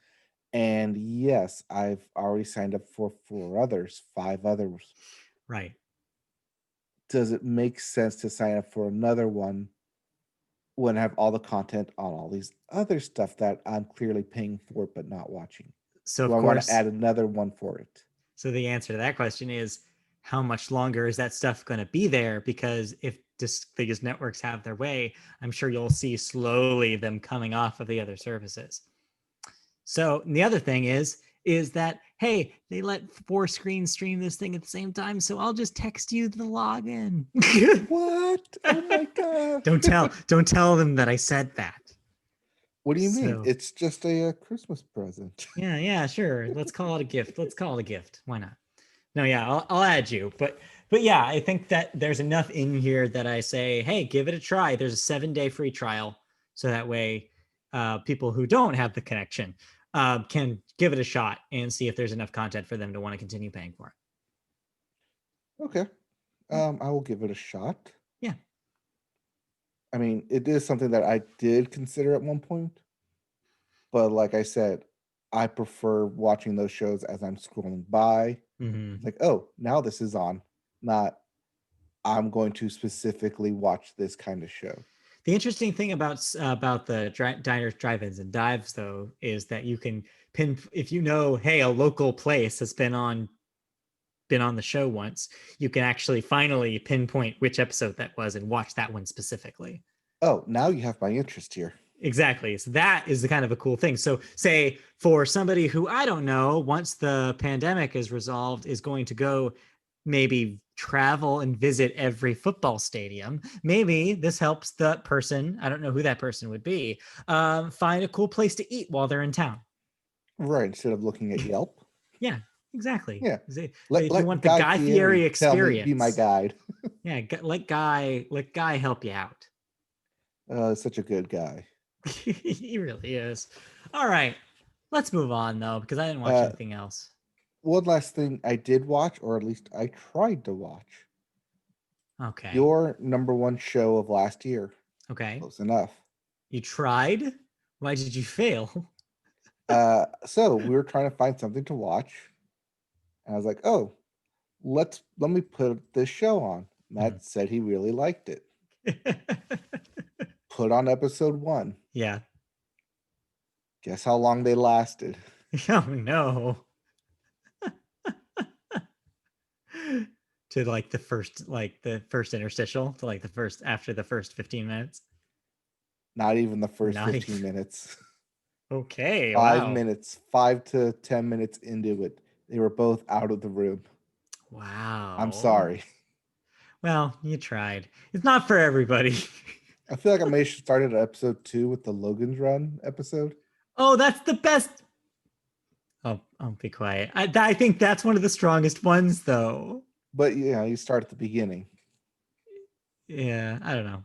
S2: And yes, I've already signed up for 5 others.
S1: Right.
S2: Does it make sense to sign up for another one when I have all the content on all these other stuff that I'm clearly paying for but not watching?
S1: So,
S2: Do
S1: of
S2: I want to
S1: course,
S2: add another one for it?
S1: so the answer to that question is, how much longer is that stuff going to be there? Because if these networks have their way, I'm sure you'll see slowly them coming off of the other services. So the other thing is that, hey, they let 4 screens stream this thing at the same time, so I'll just text you the login.
S2: What? Oh my god!
S1: Don't tell them that I said that.
S2: What do you mean?
S1: So,
S2: It's just a Christmas present.
S1: yeah, sure. Let's call it a gift. Why not? No, yeah, I'll add you. But yeah, I think that there's enough in here that I say, hey, give it a try. There's a 7-day free trial, so that way people who don't have the connection can give it a shot and see if there's enough content for them to want to continue paying for it.
S2: Okay. I will give it a shot.
S1: Yeah.
S2: I mean, it is something that I did consider at one point. But like I said, I prefer watching those shows as I'm scrolling by.
S1: Mhm.
S2: Like, oh, now this is on. Not I'm going to specifically watch this kind of show.
S1: The interesting thing about the diners, drive-ins, and dives, though, is that you can pin if you know, hey, a local place has been on the show once, you can actually finally pinpoint which episode that was and watch that one specifically.
S2: Oh, now you have my interest here.
S1: Exactly. So that is the kind of a cool thing. So say for somebody who, I don't know, once the pandemic is resolved, is going to go maybe travel and visit every football stadium, maybe this helps the person, I don't know who that person would be, find a cool place to eat while they're in town.
S2: Right. Instead of looking at Yelp.
S1: Yeah, exactly.
S2: Yeah.
S1: If you want the
S2: Guy
S1: Guy
S2: Fieri
S1: Fieri
S2: tell me, be my
S1: experience,
S2: guide.
S1: yeah, let Guy help you out.
S2: Such a good guy.
S1: He really is. All right, let's move on though, because I didn't watch anything else.
S2: One last thing I did watch, or at least I tried to watch.
S1: Okay.
S2: Your number one show of last year.
S1: Okay.
S2: Close enough.
S1: You tried? Why did you fail?
S2: So we were trying to find something to watch. And I was like, oh, let me put this show on. Matt said he really liked it. Put on episode 1.
S1: Yeah.
S2: Guess how long they lasted?
S1: Oh no. To the first interstitial, to the first after the first 15 minutes.
S2: Not even the first 15 minutes.
S1: Okay.
S2: 5 minutes, 5 to 10 minutes into it, they were both out of the room.
S1: Wow.
S2: I'm sorry.
S1: Well, you tried. It's not for everybody.
S2: I feel like I may have started at episode 2 with the Logan's Run episode.
S1: Oh, that's the best. Oh, I'll be quiet. I think that's one of the strongest ones, though.
S2: But you start at the beginning.
S1: Yeah, I don't know.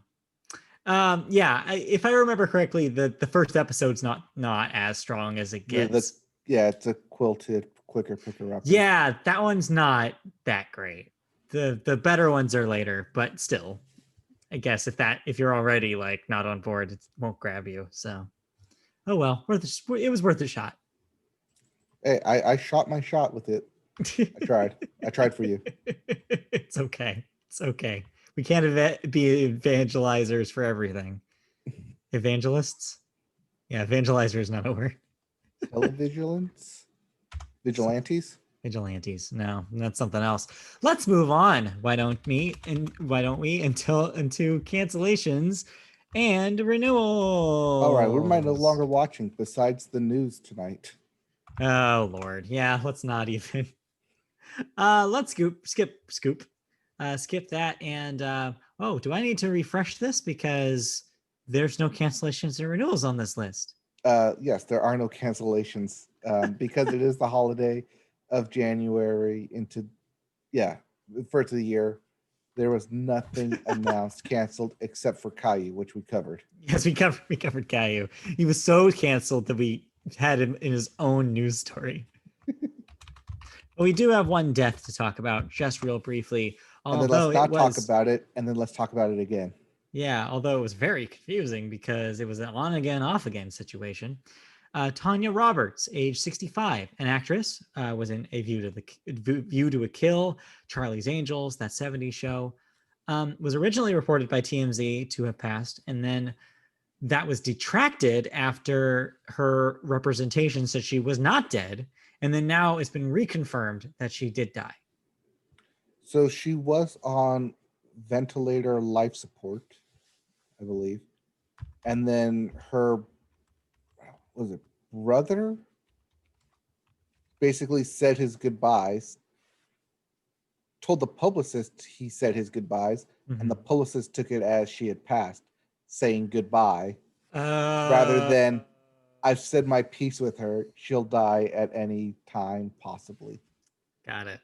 S1: Yeah, if I remember correctly, the first episode's not as strong as it gets.
S2: It's a quilted, quicker picker up.
S1: Yeah, that one's not that great. The better ones are later, but still, I guess if you're already not on board, it won't grab you. So, oh well, it was worth a shot.
S2: Hey, I shot my shot with it. I tried for you.
S1: It's okay. It's okay. We can't be evangelizers for everything. Evangelists? Yeah, evangelizer is not a word.
S2: Televigilance? Vigilantes?
S1: Vigilantes. No, that's something else. Let's move on. Why don't we into cancellations and renewals?
S2: All right, what am I no longer watching besides the news tonight?
S1: Oh Lord. Yeah, let's not even. Let's skip that. And do I need to refresh this because there's no cancellations and renewals on this list?
S2: Yes, there are no cancellations because it is the holiday of January first of the year. There was nothing announced canceled except for Caillou, which we covered.
S1: Yes, we covered Caillou. He was so canceled that we had him in his own news story. But we do have one death to talk about, just real briefly.
S2: And then let's not talk about it, and then let's talk about it again.
S1: Yeah, although it was very confusing because it was an on again, off again situation. Tanya Roberts, age 65, an actress, was in A View to a Kill, Charlie's Angels, that 70s show. Was originally reported by TMZ to have passed, and then that was detracted after her representation said she was not dead, and then now it's been reconfirmed that she did die.
S2: So she was on ventilator life support, I believe. And then her brother basically said his goodbyes, told the publicist he said his goodbyes, and the publicist took it as she had passed, saying goodbye, rather than I've said my piece with her, she'll die at any time, possibly.
S1: Got it.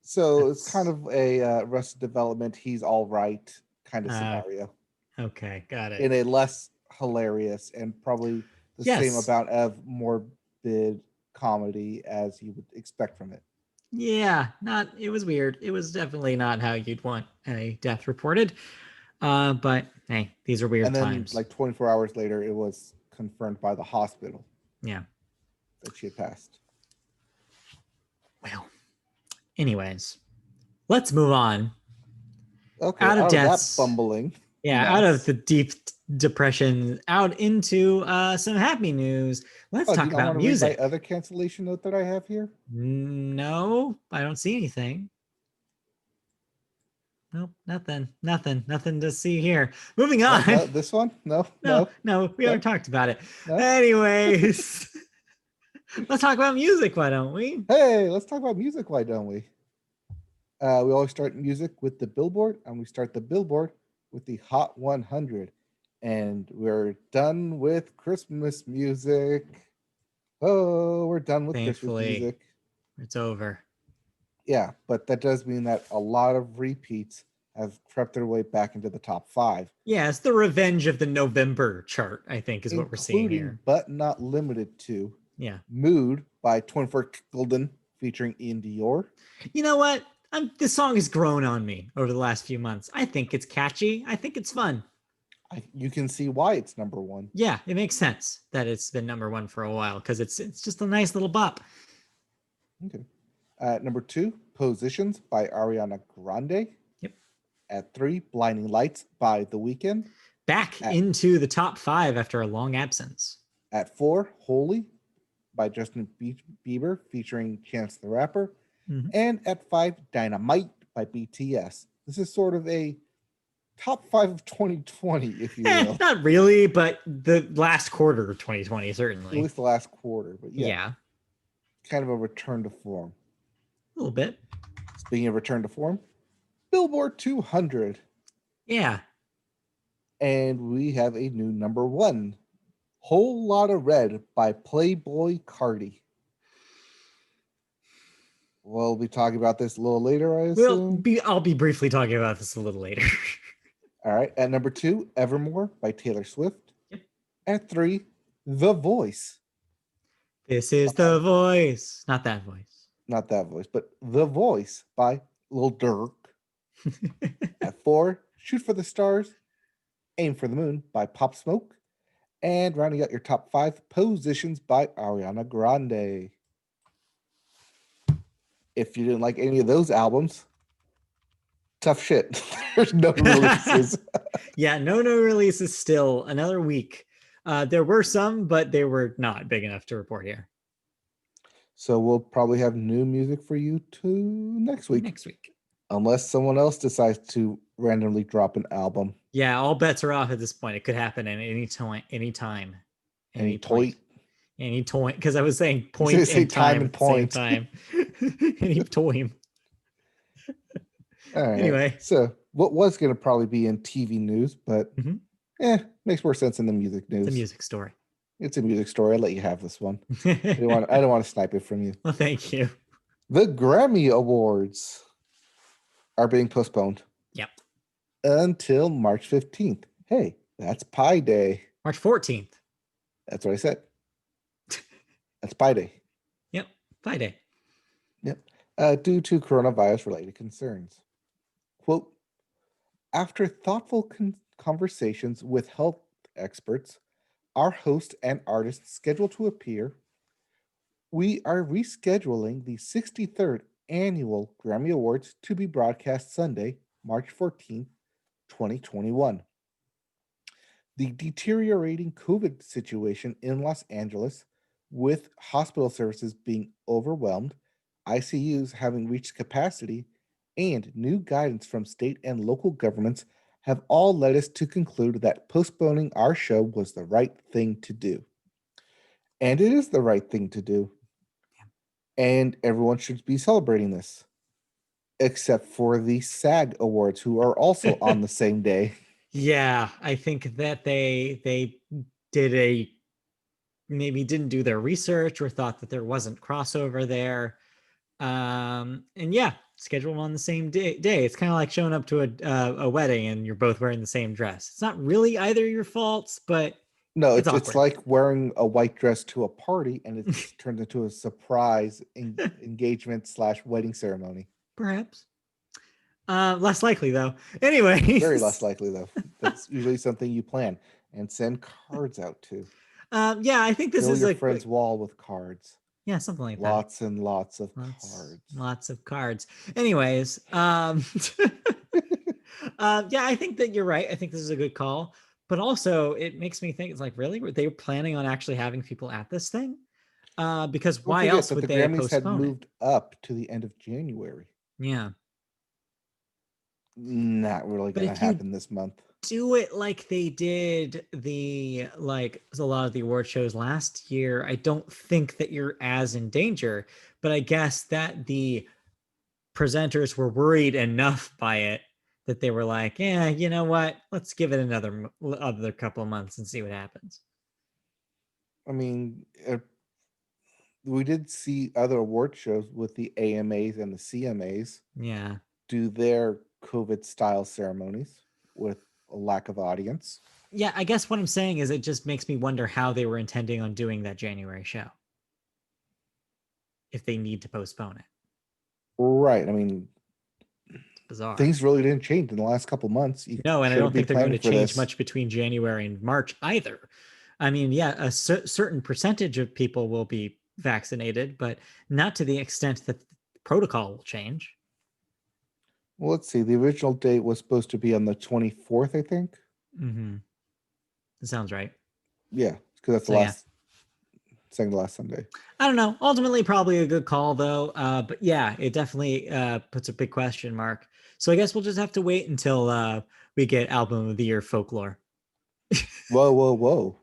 S2: So it's kind of a Arrested Development, he's all right kind of scenario.
S1: Okay, got it.
S2: In a less hilarious and probably the same amount of morbid comedy as you would expect from it.
S1: Yeah, it was weird. It was definitely not how you'd want a death reported. But hey, these are weird times.
S2: And then 24 hours later, it was confirmed by the hospital
S1: Yeah.
S2: that she had passed.
S1: Well, anyways, let's move on.
S2: Okay,
S1: Out of
S2: that
S1: deaths.
S2: bumbling.
S1: Yeah,
S2: mess.
S1: out of the deep depression, out into some happy news. Let's
S2: do
S1: talk
S2: you not
S1: about
S2: want to
S1: music.
S2: read my other cancellation note that I have here?
S1: No, I don't see anything. Nope, nothing to see here. Moving on.
S2: No, this one? No.
S1: We already talked about it.
S2: No.
S1: Anyways, let's talk about music, why don't we?
S2: Hey, let's talk about music, why don't we? We always start music with the Billboard, and we start the Billboard with the Hot 100. And we're done with Christmas music. Oh, we're done with
S1: Thankfully,
S2: Christmas music.
S1: It's over.
S2: Yeah, but that does mean that a lot of repeats have crept their way back into the top 5.
S1: Yeah, it's the revenge of the November chart, I think, is what we're seeing here.
S2: But not limited to.
S1: Yeah.
S2: Mood by 24 Golden featuring Ian Dior.
S1: You know what? This song has grown on me over the last few months. I think it's catchy. I think it's fun.
S2: You can see why it's number 1.
S1: Yeah, it makes sense that it's been number 1 for a while because it's just a nice little bop.
S2: Okay. Number 2, Positions by Ariana Grande.
S1: Yep.
S2: At 3, Blinding Lights by The Weeknd.
S1: Back into the top 5 after a long absence.
S2: At 4, Holy by Justin Bieber featuring Chance the Rapper.
S1: Mm-hmm.
S2: And at 5, Dynamite by BTS. This is sort of a top 5 of 2020, if you will.
S1: Not really, but the last quarter of 2020, certainly.
S2: At least the last quarter, but
S1: yeah.
S2: Kind of a return to form.
S1: A little bit.
S2: Speaking of return to form, Billboard 200.
S1: Yeah.
S2: And we have a new number 1, Whole Lotta Red by Playboi Carti. We'll be talking about this a little later, I assume.
S1: I'll be briefly talking about this a little later.
S2: All right. At number 2, Evermore by Taylor Swift.
S1: Yep.
S2: At 3, The Voice.
S1: This is The Voice. Not that voice.
S2: Not that voice, but The Voice by Lil Durk. At 4, Shoot for the Stars, Aim for the Moon by Pop Smoke. And rounding out your top 5, Positions by Ariana Grande. If you didn't like any of those albums, tough shit. There's no releases.
S1: Yeah, no releases still. Another week. There were some, but they were not big enough to report here.
S2: So we'll probably have new music for you too next week. Unless someone else decides to randomly drop an album.
S1: Yeah, all bets are off at this point. It could happen at any time. Any point. Because I was saying point and time at the same time. Any time.
S2: All right.
S1: Anyway.
S2: So what was going to probably be in TV news, but makes more sense in the music news.
S1: The music story.
S2: It's a music story. I'll let you have this one. I don't want to snipe it from you.
S1: Well, thank you.
S2: The Grammy Awards are being postponed.
S1: Yep.
S2: Until March 15th. Hey, that's Pi Day.
S1: March 14th.
S2: That's what I said. That's Pi Day.
S1: Yep. Pi Day.
S2: Yep. Due to coronavirus-related concerns. Quote, after thoughtful conversations with health experts, our host and artists scheduled to appear, we are rescheduling the 63rd annual Grammy Awards to be broadcast Sunday, March 14th, 2021. The deteriorating COVID situation in Los Angeles, with hospital services being overwhelmed, ICUs having reached capacity, and new guidance from state and local governments have all led us to conclude that postponing our show was the right thing to do. And it is the right thing to do. And everyone should be celebrating this. Except for the SAG Awards, who are also on the same day.
S1: Yeah, I think that they maybe didn't do their research or thought that there wasn't crossover there. And yeah, scheduled on the same day. It's kind of like showing up to a wedding and you're both wearing the same dress. It's not really either your faults, but
S2: no, it's like wearing a white dress to a party and it turns into a surprise engagement / wedding ceremony.
S1: Perhaps. Less likely though. Anyway,
S2: very less likely though. That's usually something you plan and send cards out to.
S1: Yeah, I think this
S2: Fill
S1: is
S2: your
S1: a
S2: friend's wall with cards.
S1: yeah, something like that.
S2: Lots and lots of cards.
S1: Lots of cards. Anyways, yeah, I think that you're right. I think this is a good call, but also it makes me think it's like, really, were they planning on actually having people at this thing? Because
S2: Don't
S1: why
S2: forget
S1: else
S2: that
S1: would
S2: the
S1: they
S2: Grammys had
S1: postpone it?
S2: moved up to the end of January.
S1: Yeah,
S2: Not really
S1: but
S2: going to
S1: if you
S2: happen this month.
S1: do it like they did a lot of the award shows last year, I don't think that you're as in danger. But I guess that the presenters were worried enough by it that they were like, yeah, you know what? Let's give it another couple of months and see what happens.
S2: I mean, we did see other award shows with the AMAs and the CMAs
S1: Yeah.
S2: do their COVID style ceremonies with a lack of audience.
S1: Yeah, I guess what I'm saying is it just makes me wonder how they were intending on doing that January show if they need to postpone it.
S2: Right. I mean,
S1: It's bizarre.
S2: things really didn't change in the last couple months. You
S1: No, and I
S2: should
S1: don't
S2: be
S1: think they're going
S2: planning
S1: to
S2: for
S1: change
S2: this.
S1: much between January and March either. I mean, yeah, a certain percentage of people will be vaccinated, but not to the extent that the protocol will change.
S2: Well, let's see. The original date was supposed to be on the 24th, I think.
S1: Mm-hmm. That sounds right.
S2: Yeah, because that's the
S1: So yeah,
S2: second to last Sunday.
S1: I don't know. Ultimately, probably a good call though. But yeah, it definitely puts a big question mark. So I guess we'll just have to wait until we get album of the year folklore.
S2: Whoa, whoa, whoa.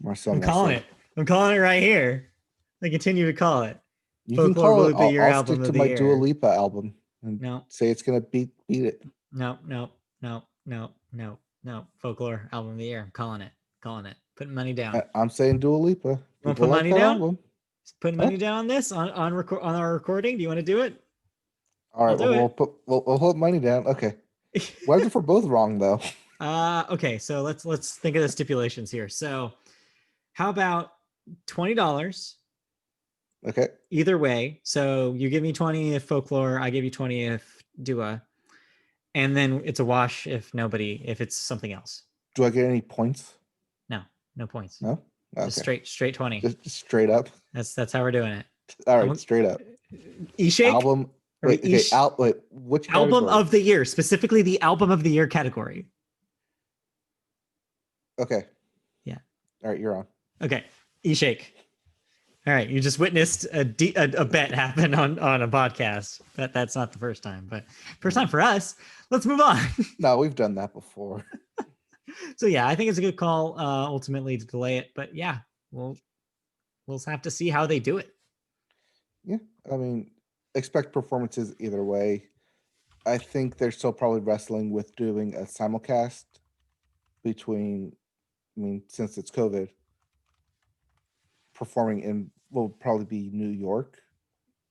S2: Marcel,
S1: I'm calling it. I'm calling it right here. I continue to call it.
S2: You can
S1: Folklore
S2: call
S1: will
S2: it.
S1: be your
S2: I'll
S1: album
S2: stick
S1: of
S2: to
S1: the
S2: my Dua
S1: year.
S2: Lipa album and
S1: No,
S2: say it's gonna beat it.
S1: no, no, no, no, no, no. Folklore album of the year. I'm calling it. Calling it. Putting money down.
S2: I'm saying Dua Lipa.
S1: Want to
S2: People
S1: put
S2: like
S1: money
S2: that
S1: down?
S2: album.
S1: Putting
S2: Huh?
S1: money down on this on our recording. Do you want to do it?
S2: All
S1: I'll
S2: right. Well,
S1: do it.
S2: we'll put money down. Okay. What if we're both wrong though?
S1: Okay, so let's think of the stipulations here. So how about $20
S2: Okay.
S1: either way? So you give me 20 if folklore, I give you 20 if Dua, and then it's a wash if it's something else.
S2: Do I get any points?
S1: No, no points.
S2: No.
S1: Just
S2: Okay.
S1: straight 20.
S2: Just straight up.
S1: That's how we're doing it.
S2: All right. Straight up.
S1: E-shake?
S2: Album.
S1: Are we
S2: Wait. Okay. Wait. Which
S1: album
S2: category?
S1: of the year, specifically the album of the year category.
S2: Okay.
S1: Yeah.
S2: All right. You're on.
S1: Okay. E-shake. All right, you just witnessed a bet happen on a podcast. That's not the first time, but first time for us. Let's move on.
S2: No, we've done that before.
S1: So yeah, I think it's a good call ultimately to delay it, but yeah, we'll have to see how they do it.
S2: Yeah. I mean, expect performances either way. I think they're still probably wrestling with doing a simulcast between, I mean, since it's COVID, performing in will probably be New York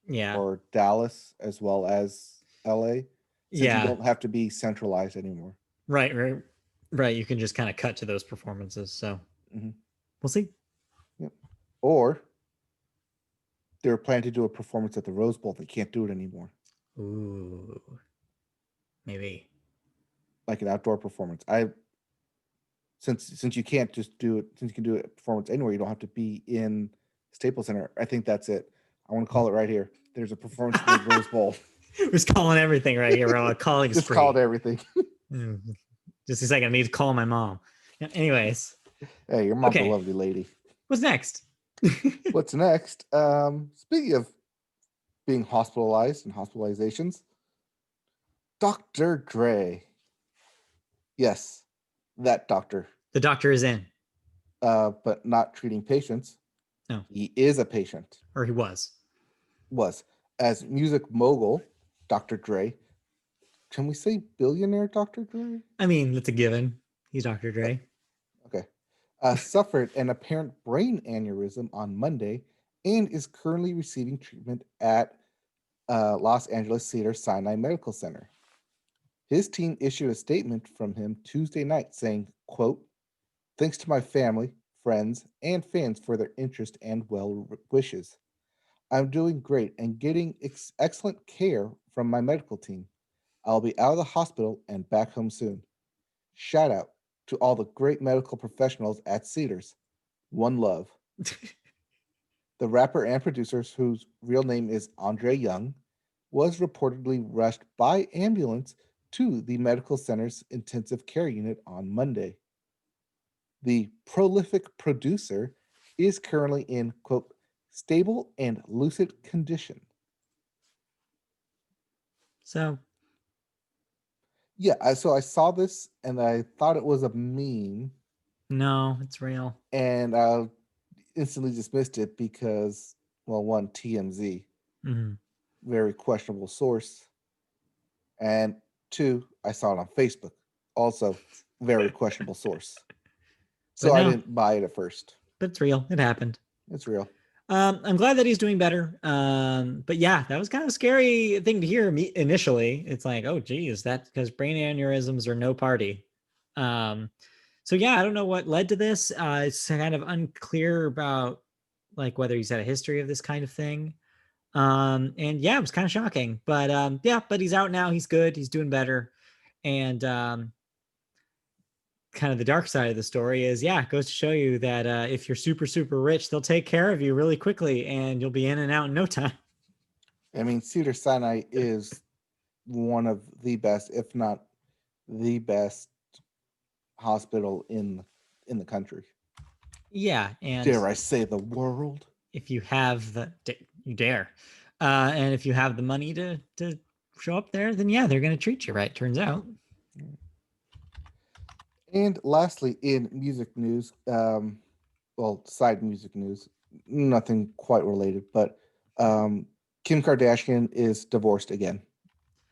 S1: Yeah.
S2: or Dallas as well as LA, since you
S1: Yeah.
S2: don't have to be centralized anymore.
S1: Right. You can just kind of cut to those performances. So we'll see.
S2: Yep. Or they were planning to do a performance at the Rose Bowl. They can't do it anymore.
S1: Ooh. Maybe.
S2: Like an outdoor performance. Since you can't just do it, since you can do a performance anywhere, you don't have to be in Staples Center. I think that's it. I want to call it right here. There's a performance in the Rose Bowl.
S1: We're just calling everything right here. We're all calling
S2: Just
S1: spree.
S2: called everything.
S1: Just a second. I need to call my mom. Anyways.
S2: Hey, your mom's
S1: Okay.
S2: a lovely lady.
S1: What's next?
S2: What's next? Speaking of being hospitalized and hospitalizations, Dr. Dre. Yes, that doctor.
S1: The doctor is in.
S2: But not treating patients.
S1: No.
S2: He is a patient.
S1: Or he was.
S2: As music mogul, Dr. Dre. Can we say billionaire Dr. Dre?
S1: I mean, that's a given. He's Dr. Dre.
S2: Okay. Suffered an apparent brain aneurysm on Monday and is currently receiving treatment at Los Angeles Cedars-Sinai Medical Center. His team issued a statement from him Tuesday night saying, quote, "Thanks to my family, friends, and fans for their interest and well wishes. I'm doing great and getting excellent care from my medical team. I'll be out of the hospital and back home soon. Shout out to all the great medical professionals at Cedars. One Love. The rapper and producer, whose real name is Andre Young, was reportedly rushed by ambulance to the medical center's intensive care unit on Monday. The prolific producer is currently in, quote, stable and lucid condition.
S1: So,
S2: Yeah, so I saw this and I thought it was a meme,
S1: no, it's real.
S2: and I instantly dismissed it because, well, one, TMZ,
S1: Hmm.
S2: very questionable source, and two, I saw it on Facebook, also very questionable source.
S1: But
S2: So I
S1: no,
S2: didn't buy it at first.
S1: but it's real. It happened.
S2: It's real.
S1: I'm glad that he's doing better. But yeah, that was kind of a scary thing to hear initially. It's like, oh, geez, that's because brain aneurysms are no party. Um, so yeah, I don't know what led to this. It's kind of unclear about like whether he's had a history of this kind of thing. And yeah, it was kind of shocking. But yeah, but he's out now. He's good. He's doing better. And kind of the dark side of the story is, yeah, it goes to show you that if you're super, super rich, they'll take care of you really quickly and you'll be in and out in no time.
S2: I mean, Cedars-Sinai is one of the best, if not the best, hospital in the country.
S1: Yeah. And
S2: Dare I say the world?
S1: if you have you dare. And if you have the money to show up there, then yeah, they're going to treat you right, turns out.
S2: And lastly, in music news, well, side music news, nothing quite related, but Kim Kardashian is divorced again.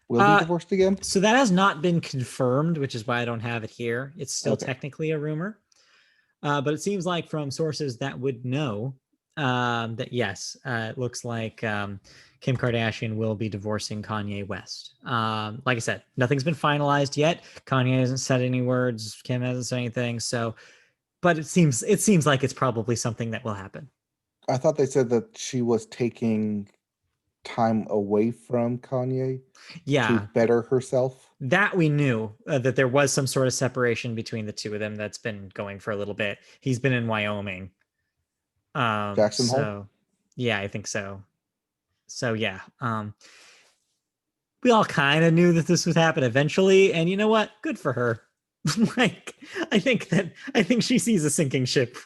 S2: Will be divorced again?
S1: So that has not been confirmed, which is why I don't have it here. It's still technically a rumor. But it seems like from sources that would know that yes, it looks like Kim Kardashian will be divorcing Kanye West. Like I said, nothing's been finalized yet. Kanye hasn't said any words. Kim hasn't said anything. So, but it seems like it's probably something that will happen.
S2: I thought they said that she was taking time away from Kanye to better herself.
S1: That we knew that there was some sort of separation between the two of them that's been going for a little bit. He's been in Wyoming.
S2: Jackson Hole?
S1: Yeah, I think so. So yeah, we all kind of knew that this would happen eventually, and you know what? Good for her. Like, I think she sees a sinking ship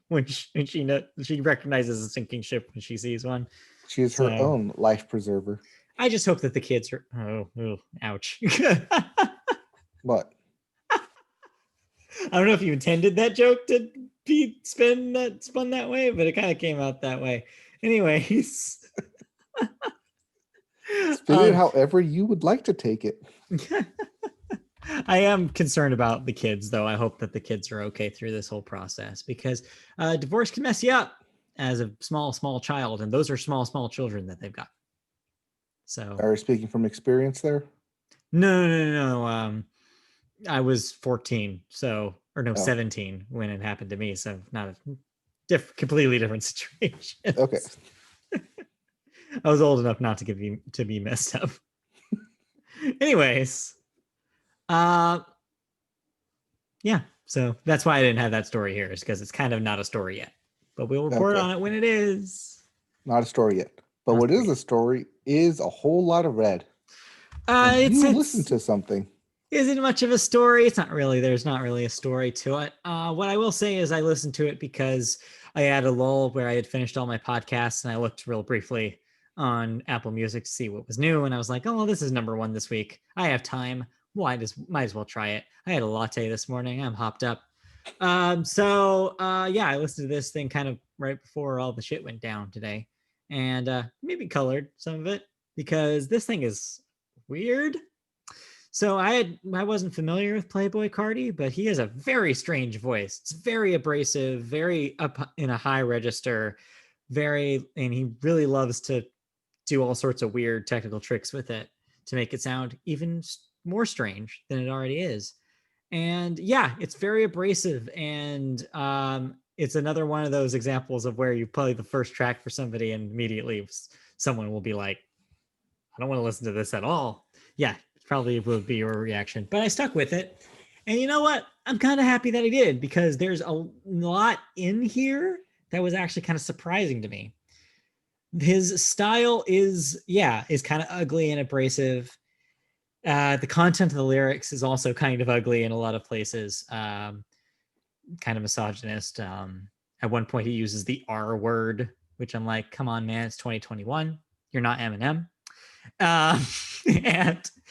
S1: when she recognizes a sinking ship when she sees one.
S2: She is her own life preserver.
S1: I just hope that the kids are. Ouch.
S2: What?
S1: I don't know if you intended that joke to be spun that way, but it kind of came out that way. Anyways.
S2: Spin it however you would like to take it.
S1: I am concerned about the kids, though. I hope that the kids are okay through this whole process, because divorce can mess you up as a small child, and those are small children that they've got. So,
S2: are you speaking from experience there?
S1: No. I was 14, so, or no, 17 when it happened to me. So not a completely different situation.
S2: Okay.
S1: I was old enough not to be messed up. Anyways, yeah. So that's why I didn't have that story here, is because it's kind of not a story yet. But we'll report on it when it is.
S2: Not a story yet. But what is a story is a whole lot of red. You listen to something.
S1: Isn't much of a story. It's not really. There's not really a story to it. What I will say is I listened to it because I had a lull where I had finished all my podcasts, and I looked real briefly on Apple Music to see what was new, and I was like, oh, well, this is number 1 this week. I have time. Might as well try it. I had a latte this morning. I'm hopped up. So yeah, I listened to this thing kind of right before all the shit went down today, and maybe colored some of it because this thing is weird. So I wasn't familiar with Playboi Carti, but he has a very strange voice. It's very abrasive, very up in a high register, and he really loves to do all sorts of weird technical tricks with it to make it sound even more strange than it already is. And yeah, it's very abrasive, and it's another one of those examples of where you play the first track for somebody and immediately someone will be like, I don't want to listen to this at all. Yeah, probably would be your reaction, but I stuck with it. And you know what? I'm kind of happy that he did, because there's a lot in here that was actually kind of surprising to me. His style is kind of ugly and abrasive. The content of the lyrics is also kind of ugly in a lot of places. Kind of misogynist. At one point, he uses the R word, which I'm like, come on, man, it's 2021. You're not Eminem. And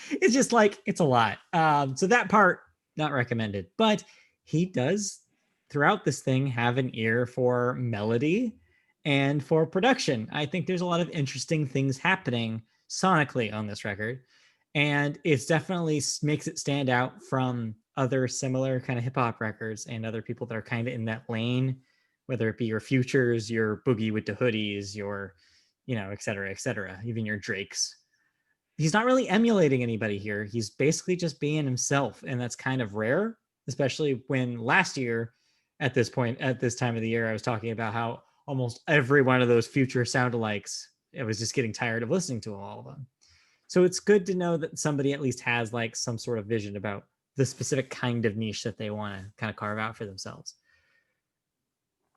S1: it's just like, it's a lot. So that part, not recommended. But he does, throughout this thing, have an ear for melody and for production. I think there's a lot of interesting things happening sonically on this record. And it's definitely makes it stand out from other similar kind of hip hop records and other people that are kind of in that lane, whether it be your Futures, your Boogie with the Hoodies, your, et cetera, even your Drakes. He's not really emulating anybody here. He's basically just being himself. And that's kind of rare, especially when last year at this time of the year, I was talking about how almost every one of those Future soundalikes, I was just getting tired of listening to all of them. So it's good to know that somebody at least has like some sort of vision about the specific kind of niche that they want to kind of carve out for themselves.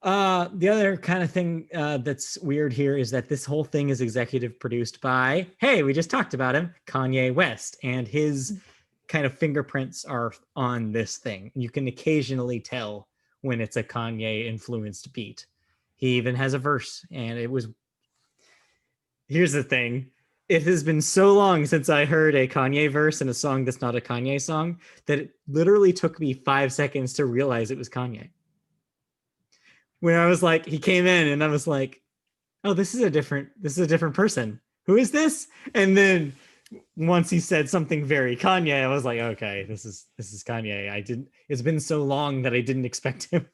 S1: The other kind of thing that's weird here is that this whole thing is executive produced by, hey, we just talked about him, Kanye West, and his kind of fingerprints are on this thing. You can occasionally tell when it's a Kanye influenced beat. He even has a verse, and here's the thing. It has been so long since I heard a Kanye verse in a song that's not a Kanye song that it literally took me 5 seconds to realize it was Kanye. When I was like, he came in and I was like, oh, this is a different person. Who is this? And then once he said something very Kanye, I was like, okay, this is Kanye. It's been so long that I didn't expect him.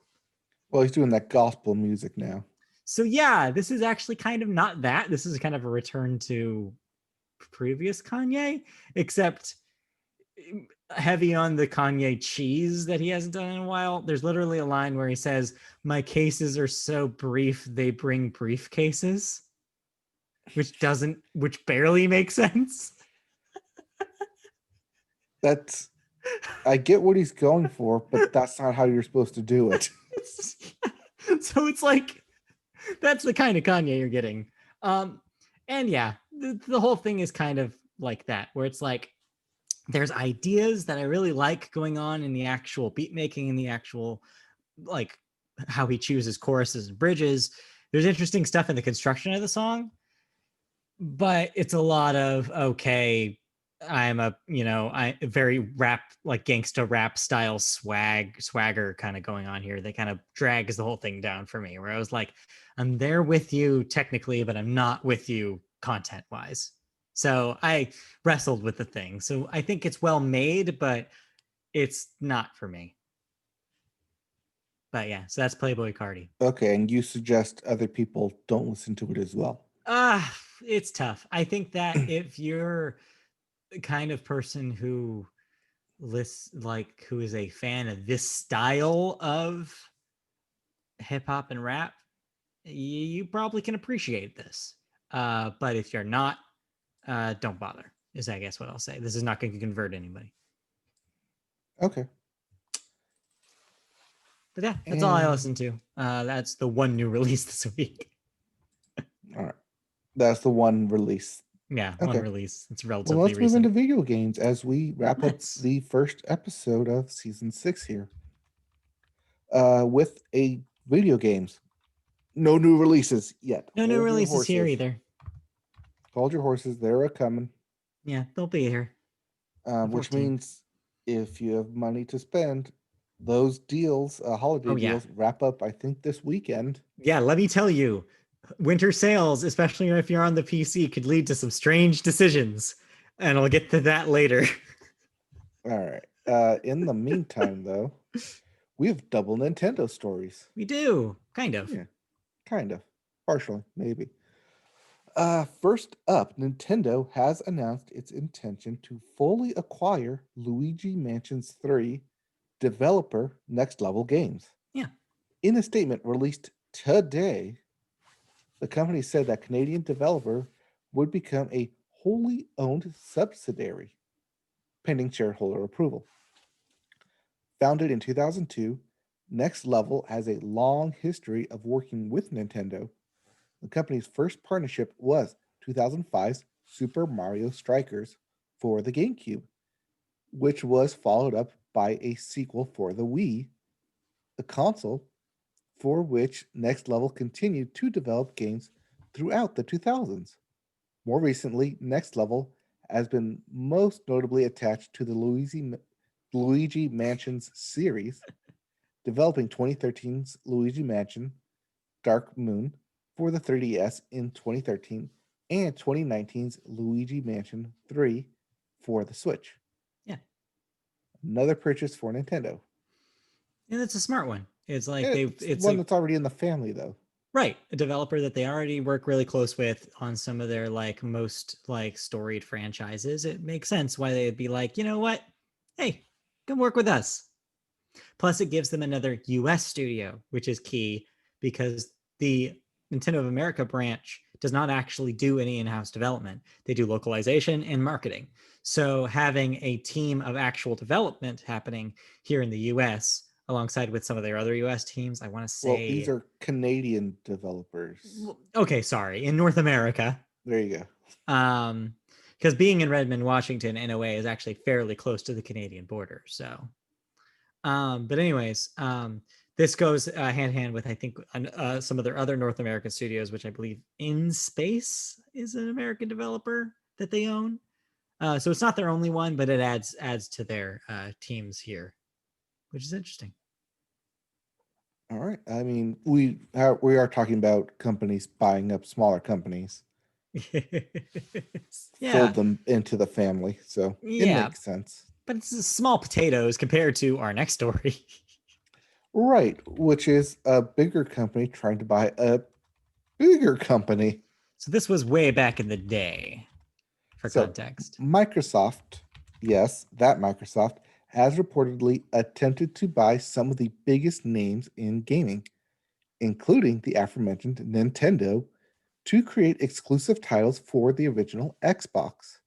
S2: Well, he's doing that gospel music now.
S1: So yeah, this is actually kind of not that. This is kind of a return to previous Kanye, except heavy on the Kanye cheese that he hasn't done in a while. There's literally a line where he says, my cases are so brief, they bring briefcases, which barely makes sense.
S2: I get what he's going for, but that's not how you're supposed to do it.
S1: So it's like, that's the kind of Kanye you're getting. And yeah, the whole thing is kind of like that, where it's like, there's ideas that I really like going on in the actual beat making and the actual, like, how he chooses choruses and bridges. There's interesting stuff in the construction of the song, but it's a lot of, okay, I'm I very rap, like gangsta rap style swagger kind of going on here. That kind of drags the whole thing down for me, where I was like, I'm there with you technically, but I'm not with you content wise. So I wrestled with the thing. So I think it's well made, but it's not for me. But yeah, so that's Playboi Carti.
S2: Okay, and you suggest other people don't listen to it as well.
S1: It's tough. I think that if you're the kind of person who who is a fan of this style of hip hop and rap, you probably can appreciate this. But if you're not, don't bother, is I guess what I'll say. This is not going to convert anybody.
S2: Okay.
S1: But yeah, that's all I listened to. That's the one new release this week.
S2: All right. That's the one release.
S1: Yeah, okay. One release. It's relatively
S2: Well, let's
S1: recent.
S2: move into video games as we wrap up the first episode of season 6 here. With a video games. No new releases yet.
S1: No new releases here either.
S2: Hold your horses. They're coming.
S1: Yeah, they'll be here.
S2: Which means if you have money to spend, those deals, holiday deals, wrap up, I think, this weekend.
S1: Yeah, let me tell you, winter sales, especially if you're on the PC, could lead to some strange decisions. And I'll get to that later.
S2: All right. In the meantime, though, we have double Nintendo stories.
S1: We do. Kind of.
S2: Yeah. Kind of. Partially, maybe. First up, Nintendo has announced its intention to fully acquire Luigi Mansions 3 developer Next Level Games.
S1: Yeah.
S2: In a statement released today, the company said that Canadian developer would become a wholly owned subsidiary, pending shareholder approval. Founded in 2002, Next Level has a long history of working with Nintendo. The company's first partnership was 2005's Super Mario Strikers for the GameCube, which was followed up by a sequel for the Wii, the console for which Next Level continued to develop games throughout the 2000s. More recently, Next Level has been most notably attached to the Luigi Mansions series, developing 2013's Luigi Mansion Dark Moon for the 3DS in 2013 and 2019's Luigi Mansion 3 for the Switch.
S1: Yeah.
S2: Another purchase for Nintendo.
S1: And it's a smart one. It's like
S2: it's one that's already in the family, though.
S1: Right, a developer that they already work really close with on some of their like most like storied franchises. It makes sense why they'd be like, you know what? Hey, come work with us. Plus, it gives them another US studio, which is key because the Nintendo of America branch does not actually do any in-house development. They do localization and marketing. So having a team of actual development happening here in the US alongside with some of their other US teams, I want to say...
S2: Well, these are Canadian developers.
S1: Okay, sorry. In North America.
S2: There you
S1: go. Because being in Redmond, Washington, NOA is actually fairly close to the Canadian border. So, but anyways, this goes hand in hand with, I think, some of their other North American studios, which I believe In Space is an American developer that they own. So it's not their only one, but it adds to their teams here, which is interesting.
S2: All right. I mean, we are talking about companies buying up smaller companies.
S1: Yeah.
S2: Fold them into the family. So it makes sense.
S1: But it's small potatoes compared to our next story.
S2: Right. Which is a bigger company trying to buy a bigger company.
S1: So this was way back in the day, for context.
S2: Microsoft, yes, that Microsoft, has reportedly attempted to buy some of the biggest names in gaming, including the aforementioned Nintendo, to create exclusive titles for the original Xbox.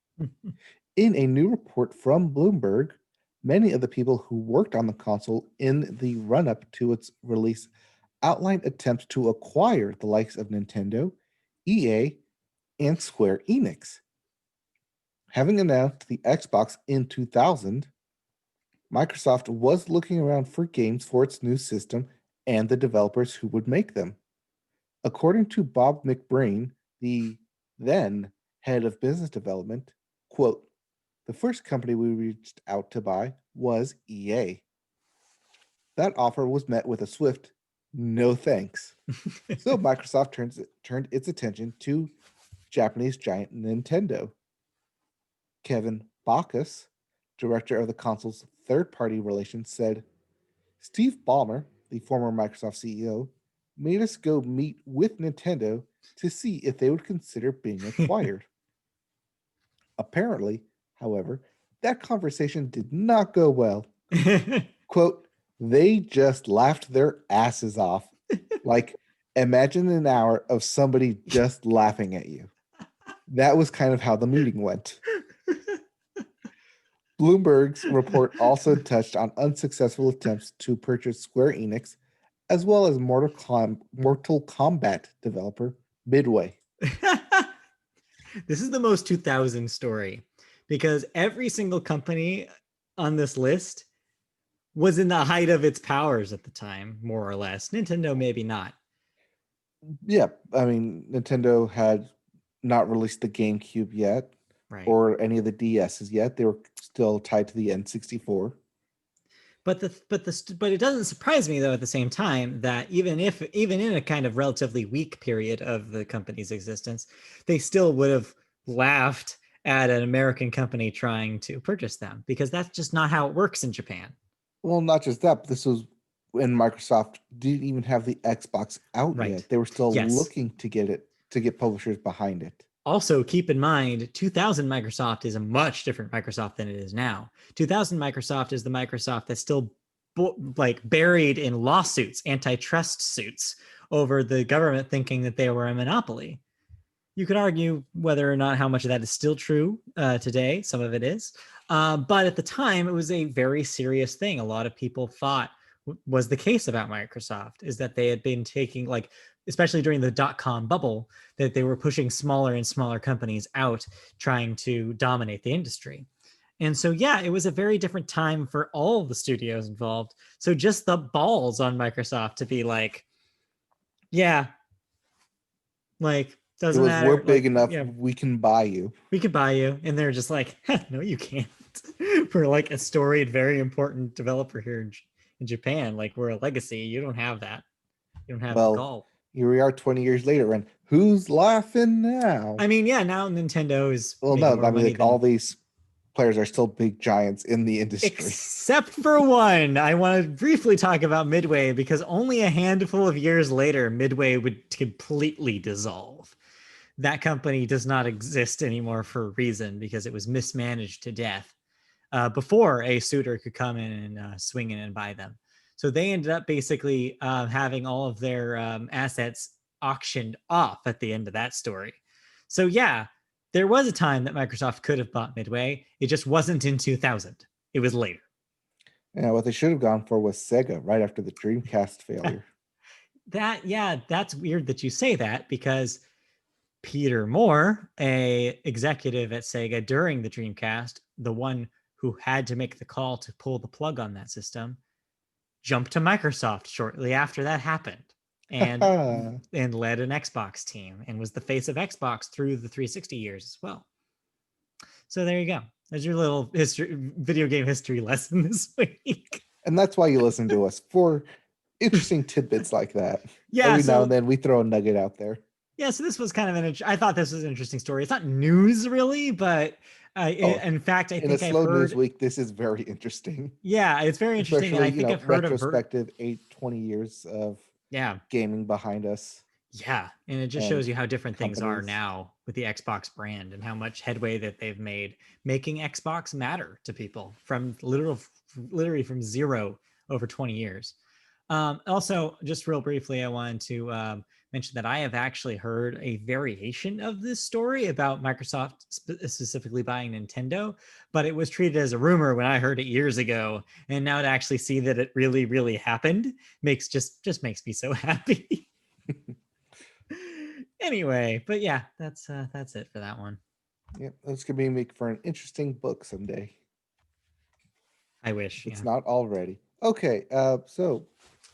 S2: In a new report from Bloomberg, many of the people who worked on the console in the run-up to its release outlined attempts to acquire the likes of Nintendo, EA, and Square Enix. Having announced the Xbox in 2000, Microsoft was looking around for games for its new system and the developers who would make them. According to Bob McBrain, the then head of business development, quote, "The first company we reached out to buy was EA. That offer was met with a swift no thanks." So Microsoft turned its attention to Japanese giant Nintendo. Kevin Bacchus, director of the console's third-party relations, said, "Steve Ballmer, the former Microsoft CEO, made us go meet with Nintendo to see if they would consider being acquired." Apparently, however, that conversation did not go well. Quote, "They just laughed their asses off. Like, imagine an hour of somebody just laughing at you." That was kind of how the meeting went. Bloomberg's report also touched on unsuccessful attempts to purchase Square Enix, as well as Mortal Kombat developer Midway.
S1: This is the most 2000 story because every single company on this list was in the height of its powers at the time, more or less. Nintendo, maybe not.
S2: Yeah, I mean, Nintendo had not released the GameCube yet, right, or any of the DSs yet. They were still tied to the N64.
S1: But it doesn't surprise me though at the same time that even in a kind of relatively weak period of the company's existence, they still would have laughed at an American company trying to purchase them, because that's just not how it works in Japan.
S2: Well, not just that, but this was when Microsoft didn't even have the Xbox out yet. They were still looking to get publishers behind it.
S1: Also, keep in mind, 2000 Microsoft is a much different Microsoft than it is now. 2000 Microsoft is the Microsoft that's still buried in lawsuits, antitrust suits over the government thinking that they were a monopoly. You could argue whether or not how much of that is still true today. Some of it is. But at the time, it was a very serious thing. A lot of people thought was the case about Microsoft is that they had been taking, like, especially during the dot-com bubble, that they were pushing smaller and smaller companies out, trying to dominate the industry. And so, yeah, it was a very different time for all of the studios involved. So just the balls on Microsoft to be like, yeah, like,
S2: It
S1: doesn't
S2: was, we're
S1: matter.
S2: big
S1: Like,
S2: enough,
S1: yeah,
S2: we can buy you.
S1: we could buy you. And they're just like, no, you can't. For like a storied, very important developer here in Japan, like we're a legacy. You don't have that. You don't have the
S2: Well,
S1: gall.
S2: here we are 20 years later, and who's laughing now?
S1: I mean, yeah, now Nintendo is
S2: Well,
S1: making
S2: no,
S1: more
S2: I mean,
S1: money
S2: like, all
S1: than,
S2: these players are still big giants in the industry.
S1: except for one. I want to briefly talk about Midway because only a handful of years later, Midway would completely dissolve. That company does not exist anymore for a reason because it was mismanaged to death before a suitor could come in and swing in and buy them. So they ended up basically having all of their assets auctioned off at the end of that story. So yeah, there was a time that Microsoft could have bought Midway. It just wasn't in 2000. It was later.
S2: And what they should have gone for was Sega right after the Dreamcast failure.
S1: That's weird that you say that because Peter Moore, a executive at Sega during the Dreamcast, the one who had to make the call to pull the plug on that system, jumped to Microsoft shortly after that happened and led an Xbox team and was the face of Xbox through the 360 years as well. So there you go. There's your little video game history lesson this week.
S2: And that's why you listen to us, for interesting tidbits like that.
S1: Yeah.
S2: Every now and then we throw a nugget out there.
S1: Yeah, so this was kind of I thought this was an interesting story. It's not news really, but in fact, I
S2: In
S1: think
S2: a
S1: I've
S2: slow
S1: heard.
S2: news week, this is very interesting.
S1: Yeah, it's very interesting, and I
S2: Especially,
S1: think I've heard of
S2: retrospective 20 years of
S1: yeah,
S2: gaming behind us.
S1: yeah, and it just
S2: And
S1: shows you how different things are
S2: companies.
S1: now with the Xbox brand and how much headway that they've made, making Xbox matter to people from literally from zero over 20 years. Also, just real briefly, I wanted to mention that I have actually heard a variation of this story about Microsoft specifically buying Nintendo, but it was treated as a rumor when I heard it years ago, and now to actually see that it really, really happened makes just makes me so happy. Anyway, but yeah, that's it for that one.
S2: Yep, that's gonna be make for an interesting book someday.
S1: I wish.
S2: It's
S1: Yeah.
S2: not already. Okay, so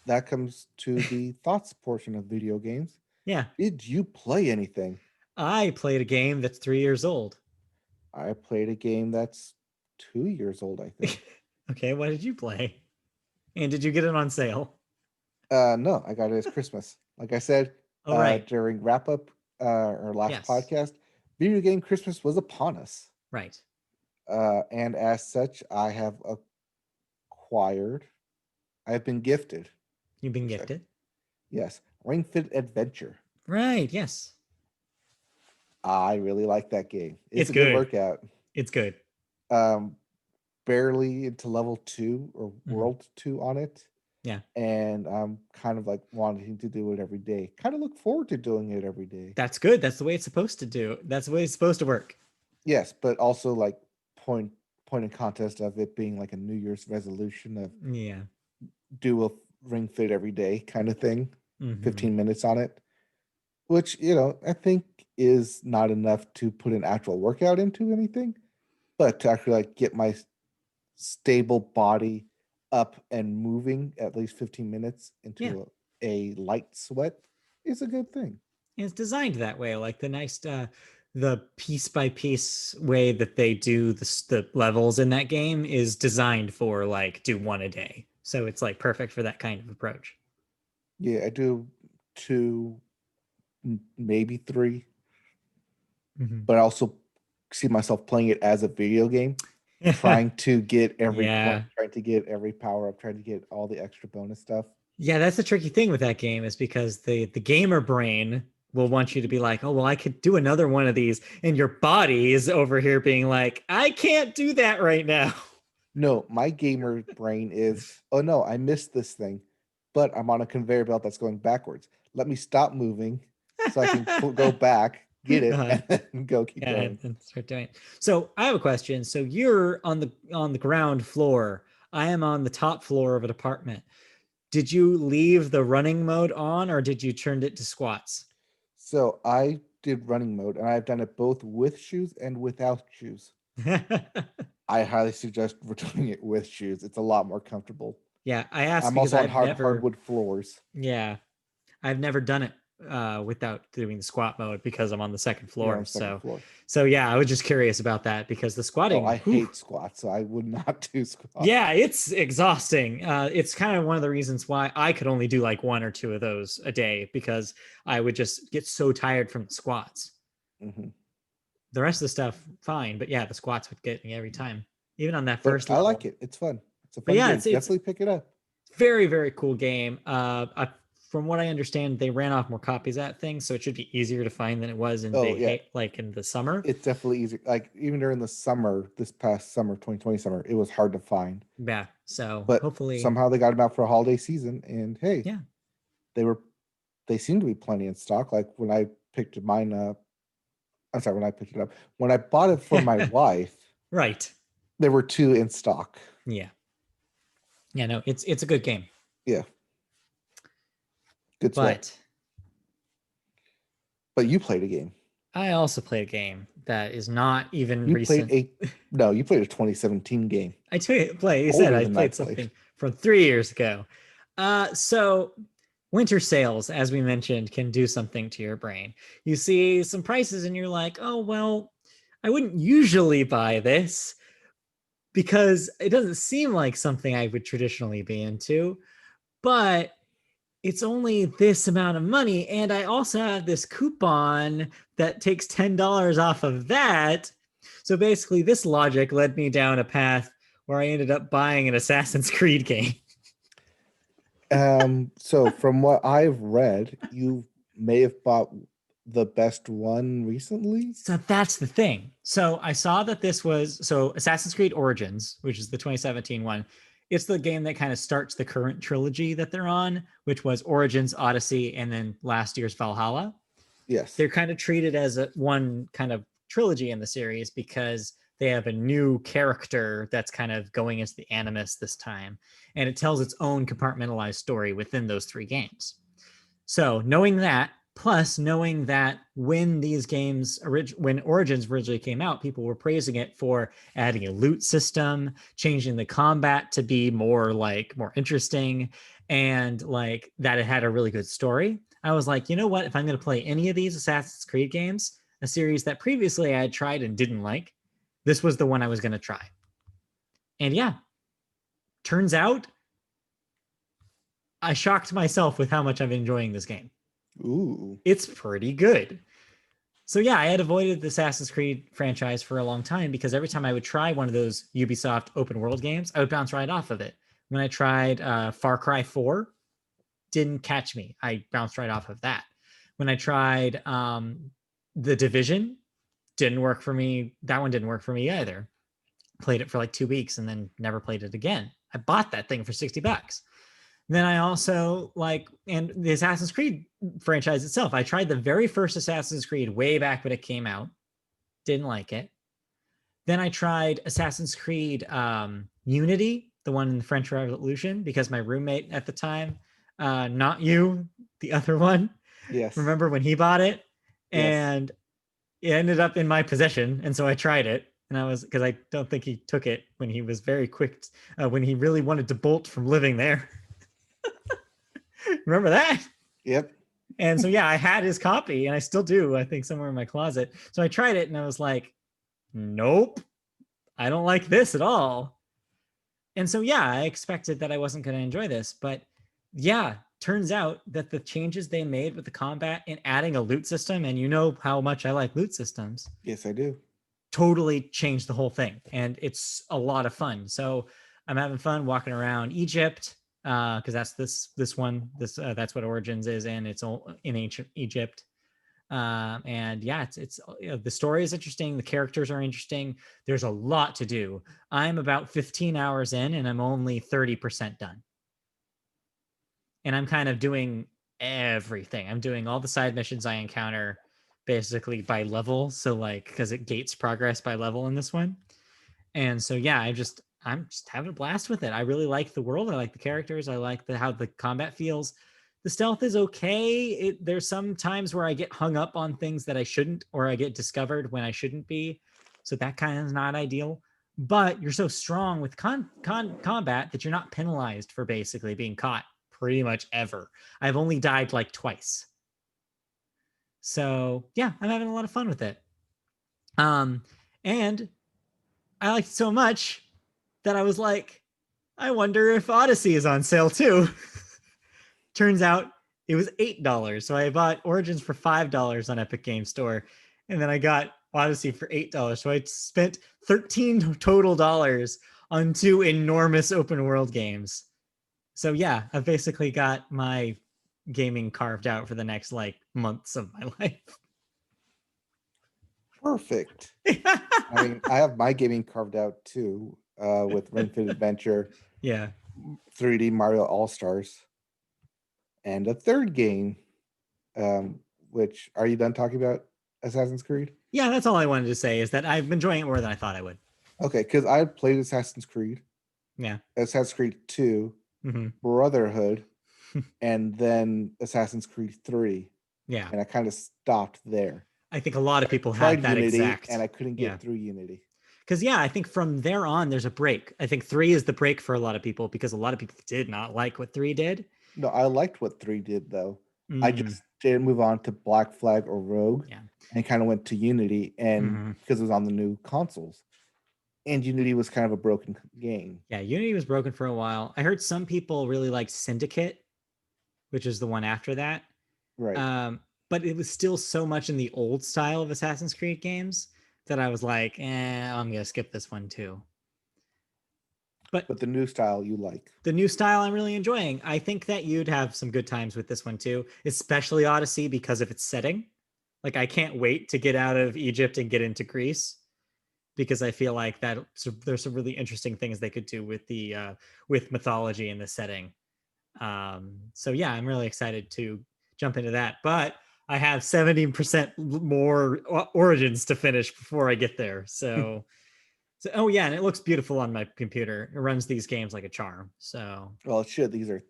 S2: that comes to the thoughts portion of video games.
S1: Yeah.
S2: Did you play anything?
S1: I played a game that's 3 years old.
S2: I played a game that's 2 years old, I think.
S1: Okay, what did you play? And did you get it on sale?
S2: No, I got it as Christmas. Like I said,
S1: Oh, right.
S2: during wrap up our last
S1: Yes.
S2: podcast, video game Christmas was upon us.
S1: Right.
S2: And as such, I have been gifted.
S1: You've been gifted.
S2: Yes, Ring Fit Adventure.
S1: Right. Yes.
S2: I really like that game.
S1: It's
S2: a good
S1: good.
S2: workout.
S1: It's good.
S2: Barely into level 2 or world 2 on it.
S1: Yeah.
S2: And I'm kind of like wanting to do it every day. Kind of look forward to doing it every day.
S1: That's good. That's the way it's supposed to do. That's the way it's supposed to work.
S2: Yes, but also like point and contest of it being like a New Year's resolution of do a ring fit every day kind of thing. 15 minutes on it, which I think is not enough to put an actual workout into anything, but to actually like get my stable body up and moving at least 15 minutes into a light sweat is a good thing.
S1: It's designed that way, like the nice the piece by piece way that they do the levels in that game is designed for like do one a day. So it's like perfect for that kind of approach.
S2: Yeah, I do 2, maybe 3, but I also see myself playing it as a video game, trying to get every point, trying to get every power up, trying to get all the extra bonus stuff.
S1: Yeah, that's the tricky thing with that game is because the gamer brain will want you to be like, oh, well, I could do another one of these. And your body is over here being like, I can't do that right now.
S2: No, my gamer brain is, oh no, I missed this thing, but I'm on a conveyor belt that's going backwards. Let me stop moving so I can go back, get it,
S1: Uh-huh.
S2: and then keep
S1: Yeah,
S2: going.
S1: and start doing it. So I have a question. So you're on the ground floor. I am on the top floor of an apartment. Did you leave the running mode on, or did you turn it to squats?
S2: So I did running mode, and I've done it both with shoes and without shoes. I highly suggest doing it with shoes. It's a lot more comfortable.
S1: Yeah, I asked
S2: I'm
S1: because
S2: also on
S1: I've never.
S2: hardwood floors.
S1: Yeah, I've never done it without doing the squat mode because I'm on the second
S2: You're on
S1: floor.
S2: the second
S1: So,
S2: floor.
S1: so yeah, I was just curious about that because the
S2: Oh,
S1: squatting,
S2: I hate squats, so I would not do squats.
S1: yeah, it's exhausting. It's kind of one of the reasons why I could only do like one or two of those a day because I would just get so tired from the squats.
S2: Mm-hmm.
S1: The rest of the stuff, fine, but yeah, the squats would get me every time, even on that
S2: But
S1: first
S2: I like
S1: level.
S2: it. It's fun. It's a
S1: But
S2: fun
S1: yeah,
S2: game.
S1: it's
S2: Definitely pick it up.
S1: very, very cool game. From what I understand, they ran off more copies of that thing, so it should be easier to find than it was in
S2: Oh yeah,
S1: like in the summer.
S2: it's definitely easy. Like even during the summer, this past summer, 2020 summer, it was hard to find.
S1: Yeah, so
S2: But
S1: hopefully,
S2: somehow they got them out for a holiday season, and hey,
S1: yeah,
S2: they were they seem to be plenty in stock. Like when I picked mine up, I'm sorry, when I picked it up, when I bought it for my wife,
S1: right,
S2: there were 2 in stock.
S1: yeah, yeah. No, it's a good game,
S2: Yeah, good sweat.
S1: but
S2: But you played a game.
S1: I also played a game that is not even
S2: You played
S1: recent.
S2: a no, you played a 2017 game.
S1: I play. You said
S2: Older
S1: I
S2: than I
S1: played
S2: played.
S1: something from 3 years ago. So winter sales, as we mentioned, can do something to your brain. You see some prices and you're like, oh well, I wouldn't usually buy this because it doesn't seem like something I would traditionally be into, but it's only this amount of money. And I also have this coupon that takes $10 off of that. So basically, this logic led me down a path where I ended up buying an Assassin's Creed game.
S2: So from what I've read, you may have bought the best one recently.
S1: So that's the thing. So I saw that this was Assassin's Creed Origins, which is the 2017 one. It's the game that kind of starts the current trilogy that they're on, which was Origins, Odyssey, and then last year's Valhalla.
S2: Yes.
S1: They're kind of treated as one kind of trilogy in the series because they have a new character that's kind of going into the Animus this time, and it tells its own compartmentalized story within those 3 games. So knowing that, plus knowing that when these games, when Origins originally came out, people were praising it for adding a loot system, changing the combat to be more interesting, and like that it had a really good story. I was like, you know what? If I'm going to play any of these Assassin's Creed games, a series that previously I had tried and didn't like, this was the one I was going to try. And yeah, turns out I shocked myself with how much I'm enjoying this game.
S2: Ooh.
S1: It's pretty good. So yeah, I had avoided the Assassin's Creed franchise for a long time because every time I would try one of those Ubisoft open world games, I would bounce right off of it. When I tried Far Cry 4, didn't catch me. I bounced right off of that. When I tried The Division, didn't work for me. That one didn't work for me either. Played it for like 2 weeks and then never played it again. I bought that thing for $60. Then I also and the Assassin's Creed franchise itself. I tried the very first Assassin's Creed way back when it came out. Didn't like it. Then I tried Assassin's Creed Unity, the one in the French Revolution, because my roommate at the time, not you, the other one,
S2: Yes.
S1: remember when he bought it?
S2: Yes.
S1: And it ended up in my possession. And so I tried it. And because I don't think he took it when he was very quick, when he really wanted to bolt from living there. Remember that?
S2: Yep.
S1: And so, yeah, I had his copy and I still do, I think, somewhere in my closet. So I tried it and I was like, nope, I don't like this at all. And so, yeah, I expected that I wasn't going to enjoy this. But yeah, turns out that the changes they made with the combat and adding a loot system, and you know how much I like loot systems.
S2: Yes, I do.
S1: Totally changed the whole thing. And it's a lot of fun. So I'm having fun walking around Egypt. Because that's this one. That's what Origins is, and it's all in ancient Egypt. And yeah, it's the story is interesting. The characters are interesting. There's a lot to do. I'm about 15 hours in, and I'm only 30% done. And I'm kind of doing everything. I'm doing all the side missions I encounter. basically by level. So like, because it gates progress by level in this one. And so yeah, I'm just having a blast with it. I really like the world. I like the characters. I like how the combat feels. The stealth is okay. There's some times where I get hung up on things that I shouldn't, or I get discovered when I shouldn't be. So that kind of is not ideal. But you're so strong with combat that you're not penalized for basically being caught pretty much ever. I've only died like twice. So yeah, I'm having a lot of fun with it. And I liked it so much that I was like, I wonder if Odyssey is on sale too. Turns out it was $8. So I bought Origins for $5 on Epic Game Store. And then I got Odyssey for $8. So I spent $13 total dollars on two enormous open world games. So yeah, I've basically got my gaming carved out for the next like months of my life.
S2: Perfect. I mean, I have my gaming carved out too, with Ring Fit Adventure,
S1: Yeah.
S2: 3D Mario All Stars, and a third game. Which, are you done talking about Assassin's Creed?
S1: Yeah, that's all I wanted to say is that I'm enjoying it more than I thought I would.
S2: Okay, because I played Assassin's Creed,
S1: Yeah.
S2: Assassin's Creed 2, Brotherhood, and then Assassin's Creed 3.
S1: Yeah.
S2: And I kind of stopped there.
S1: I think a lot of people
S2: Tried
S1: had that
S2: Unity,
S1: exact.
S2: and I couldn't get through Unity.
S1: Because yeah, I think from there on there's a break. I think 3 is the break for a lot of people because a lot of people did not like what 3 did.
S2: No, I liked what 3 did though. I just didn't move on to Black Flag or Rogue.
S1: Yeah.
S2: And kind of went to Unity, and because it was on the new consoles. And Unity was kind of a broken game.
S1: Yeah, Unity was broken for a while. I heard some people really liked Syndicate, which is the one after that.
S2: Right.
S1: But it was still so much in the old style of Assassin's Creed games that I was like, I'm gonna skip this one too. But
S2: the new style you like.
S1: The new style I'm really enjoying. I think that you'd have some good times with this one too, especially Odyssey because of its setting. Like I can't wait to get out of Egypt and get into Greece because I feel like that there's some really interesting things they could do with the with mythology and the setting. So yeah, I'm really excited to jump into that. But I have 70% more Origins to finish before I get there. So, oh yeah, and it looks beautiful on my computer. It runs these games like a charm. So,
S2: well, it should. These are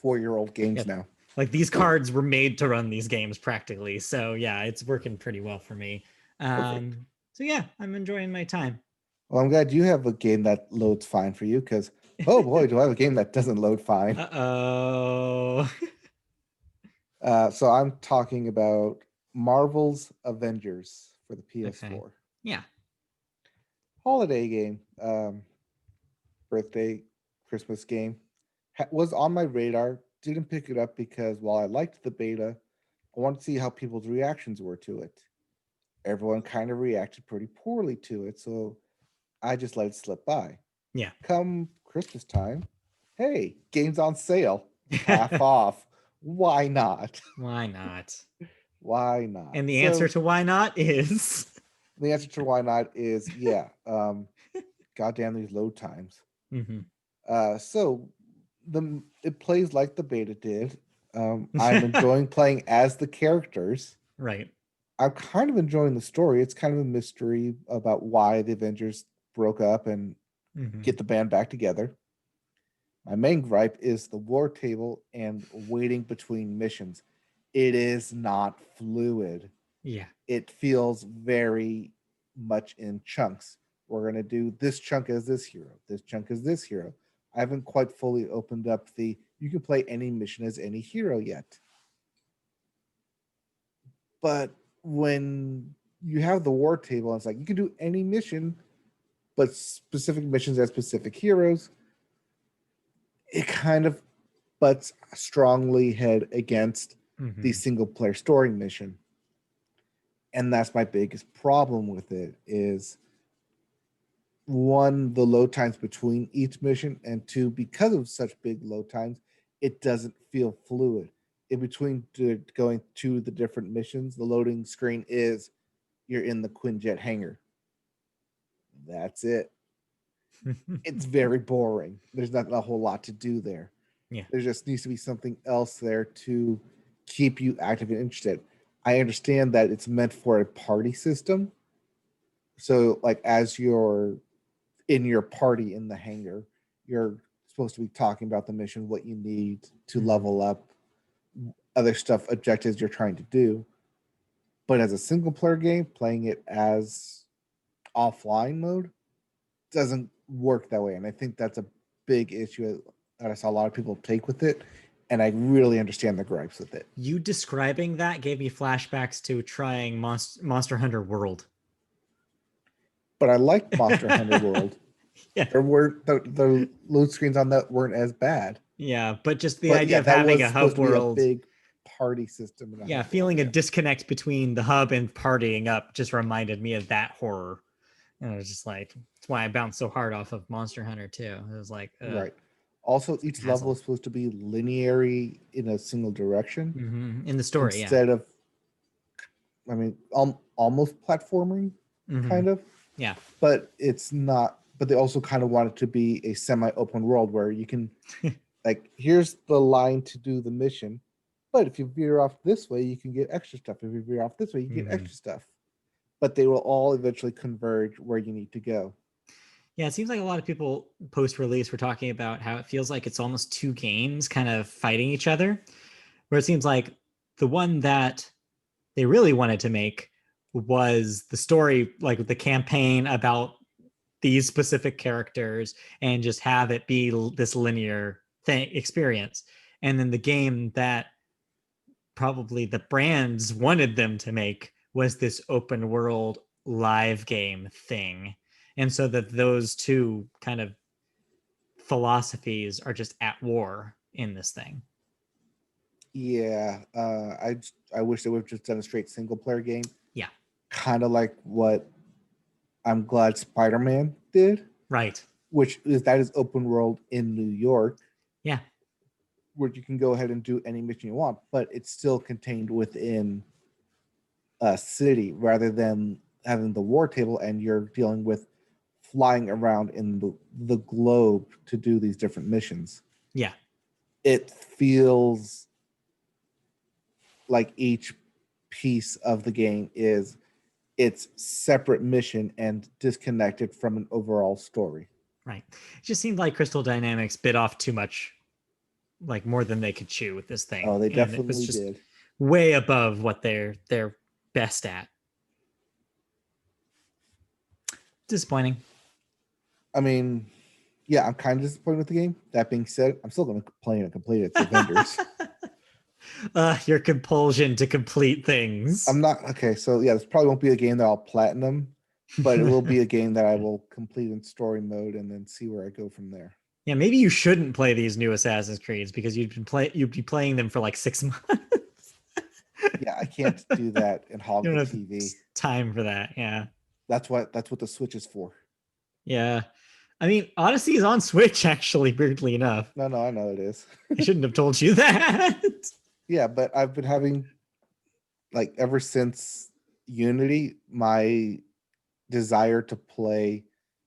S2: 4-year-old games now.
S1: Like these cards were made to run these games practically. So yeah, it's working pretty well for me. So yeah, I'm enjoying my time.
S2: Well, I'm glad you have a game that loads fine for you because, oh boy, do I have a game that doesn't load fine.
S1: Uh-oh.
S2: So I'm talking about Marvel's Avengers for the PS4.
S1: Okay. Yeah.
S2: Holiday game, birthday, Christmas game, was on my radar. Didn't pick it up because while I liked the beta, I wanted to see how people's reactions were to it. Everyone kind of reacted pretty poorly to it, so I just let it slip by.
S1: Yeah.
S2: Come Christmas time, hey, game's on sale, half off. Why not?
S1: Why not?
S2: Why not?
S1: And the answer to why not is
S2: the answer to why not is yeah. Goddamn these load times. So it plays like the beta did. I'm enjoying playing as the characters.
S1: Right.
S2: I'm kind of enjoying the story. It's kind of a mystery about why the Avengers broke up and get the band back together. My main gripe is the war table and waiting between missions. It is not fluid.
S1: Yeah.
S2: It feels very much in chunks. We're going to do this chunk as this hero. This chunk as this hero. I haven't quite fully opened up you can play any mission as any hero yet. But when you have the war table, it's like you can do any mission, but specific missions as specific heroes. It kind of butts strongly head against the single player story mission. And that's my biggest problem with it is one, the load times between each mission, and two, because of such big load times, it doesn't feel fluid. In between going to the different missions, the loading screen is you're in the Quinjet hangar. That's it. It's very boring. There's not a whole lot to do there.
S1: Yeah.
S2: There just needs to be something else there to keep you active and interested. I understand that it's meant for a party system. So, like, as you're in your party in the hangar, you're supposed to be talking about the mission, what you need to level up, other stuff, objectives you're trying to do. But as a single player game, playing it as offline mode doesn't work that way. And I think that's a big issue that I saw a lot of people take with it. And I really understand the gripes with it.
S1: You describing that gave me flashbacks to trying Monster Hunter World.
S2: But I like Monster Hunter World.
S1: Yeah.
S2: There were the load screens on that weren't as bad.
S1: Yeah, but just the idea of
S2: that
S1: having
S2: was
S1: a hub world,
S2: a big party system.
S1: Yeah, feeling a disconnect between the hub and partying up just reminded me of that horror. And I was just like, that's why I bounced so hard off of Monster Hunter too. It was like,
S2: right. Also, each level is supposed to be linear in a single direction.
S1: In the story,
S2: instead of, I mean, almost platforming, kind of.
S1: Yeah.
S2: But it's not. But they also kind of want it to be a semi-open world where you can, like, here's the line to do the mission, but if you veer off this way, you can get extra stuff. If you veer off this way, you get extra stuff. But they will all eventually converge where you need to go.
S1: Yeah, it seems like a lot of people post-release were talking about how it feels like it's almost two games kind of fighting each other, where it seems like the one that they really wanted to make was the story, like the campaign about these specific characters, and just have it be this linear experience. And then the game that probably the brands wanted them to make was this open world live game thing. And so that those two kind of philosophies are just at war in this thing.
S2: Yeah, I wish they would have just done a straight single player game.
S1: Yeah,
S2: kind of like what I'm glad Spider-Man did.
S1: Right.
S2: Which is open world in New York.
S1: Yeah.
S2: Where you can go ahead and do any mission you want, but it's still contained within a city rather than having the war table and you're dealing with flying around in the globe to do these different missions.
S1: Yeah.
S2: It feels like each piece of the game is its separate mission and disconnected from an overall story.
S1: Right. It just seemed like Crystal Dynamics bit off too much, like more than they could chew with this thing.
S2: Oh, they definitely did.
S1: Way above what they're best at. Disappointing.
S2: I mean, yeah, I'm kind of disappointed with the game. That being said, I'm still going to play and complete it. It's Avengers.
S1: Your compulsion to complete things.
S2: I'm not okay. So yeah, this probably won't be a game that I'll platinum, but it will be a game that I will complete in story mode and then see where I go from there.
S1: Yeah, maybe you shouldn't play these new Assassin's Creeds because you'd be playing them for like 6 months.
S2: Yeah, I can't do that and hog the TV.
S1: Time for that. Yeah,
S2: that's what the Switch is for.
S1: Yeah, I mean, Odyssey is on Switch actually. Weirdly enough.
S2: No, I know it is.
S1: I shouldn't have told you that.
S2: Yeah, but I've been having, like, ever since Unity, my desire to play,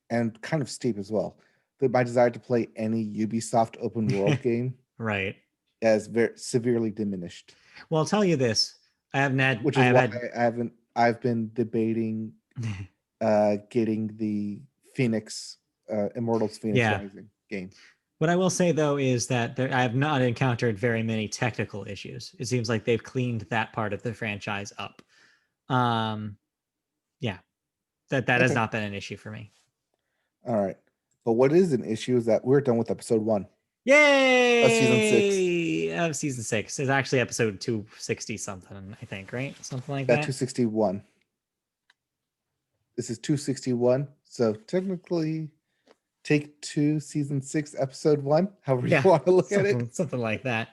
S2: and kind of Steep as well, but my desire to play any Ubisoft open world game,
S1: right,
S2: has very severely diminished.
S1: Well, I'll tell you this: I've
S2: been debating getting the Phoenix Immortals Phoenix Rising game.
S1: What I will say, though, is that I have not encountered very many technical issues. It seems like they've cleaned that part of the franchise up. Yeah, that has not been an issue for me.
S2: All right. But what is an issue is that we're done with episode 1.
S1: Yay!
S2: Of season 6.
S1: Of season 6. It's actually episode 260 something, I think, right? Something like that.
S2: 261. This is 261. So technically, take 2, season 6, episode 1, however you want to look at it.
S1: Something like that.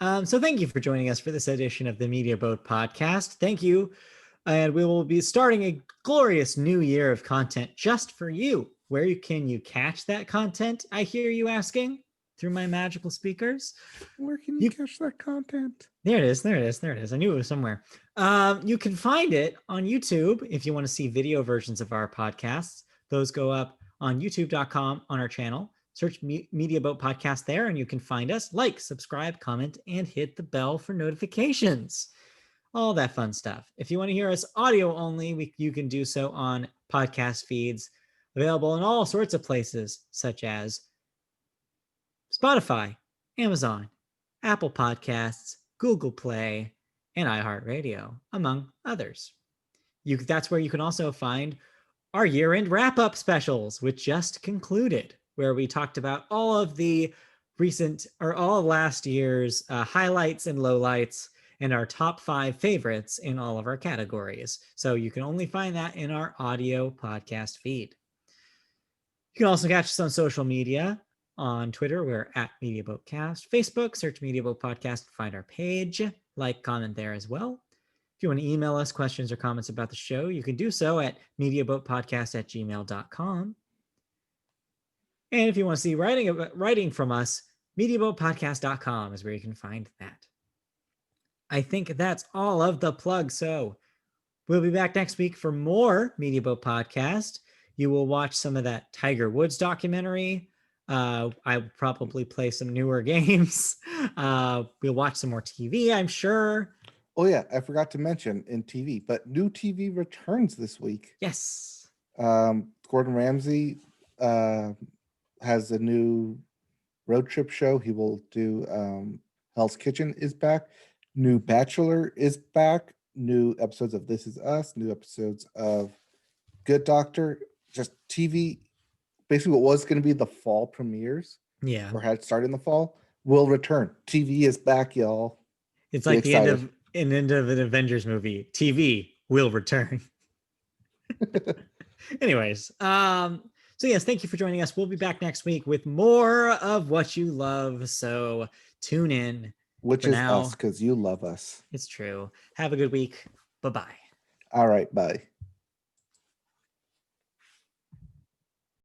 S1: So thank you for joining us for this edition of the Media Boat Podcast. Thank you. And we will be starting a glorious new year of content just for you. Where can you catch that content, I hear you asking? Through my magical speakers.
S2: Where can you catch that content?
S1: There it is. I knew it was somewhere. You can find it on YouTube if you want to see video versions of our podcasts. Those go up on youtube.com on our channel. Search Media Boat Podcast there and you can find us. Like, subscribe, comment, and hit the bell for notifications. all that fun stuff. If you want to hear us audio only, you can do so on podcast feeds available in all sorts of places, such as Spotify, Amazon, Apple Podcasts, Google Play, and iHeartRadio, among others. That's where you can also find our year-end wrap-up specials, which just concluded, where we talked about all of the all of last year's highlights and lowlights and our top 5 favorites in all of our categories. So you can only find that in our audio podcast feed. You can also catch us on social media. On Twitter, we're at MediaBoatCast. Facebook, search MediaBoat Podcast to find our page. Like, comment there as well. If you want to email us questions or comments about the show, you can do so at mediaboatpodcast@gmail.com. And if you want to see writing from us, mediaboatpodcast.com is where you can find that. I think that's all of the plugs. So we'll be back next week for more MediaBoat Podcast. You will watch some of that Tiger Woods documentary. I will probably play some newer games. We'll watch some more TV, I'm sure.
S2: Oh yeah, I forgot to mention in TV, but new TV returns this week.
S1: Yes.
S2: Gordon Ramsay has a new road trip show. He will do Hell's Kitchen is back. New Bachelor is back. New episodes of This Is Us. New episodes of Good Doctor. Just TV. Basically, what was going to be the fall premieres, or had started in the fall, will return. TV is back, y'all.
S1: It's like the end of an Avengers movie. TV will return. Anyways, so yes, thank you for joining us. We'll be back next week with more of what you love. So tune in.
S2: Which is us, because you love us.
S1: It's true. Have a good week. Bye-bye.
S2: All right, bye.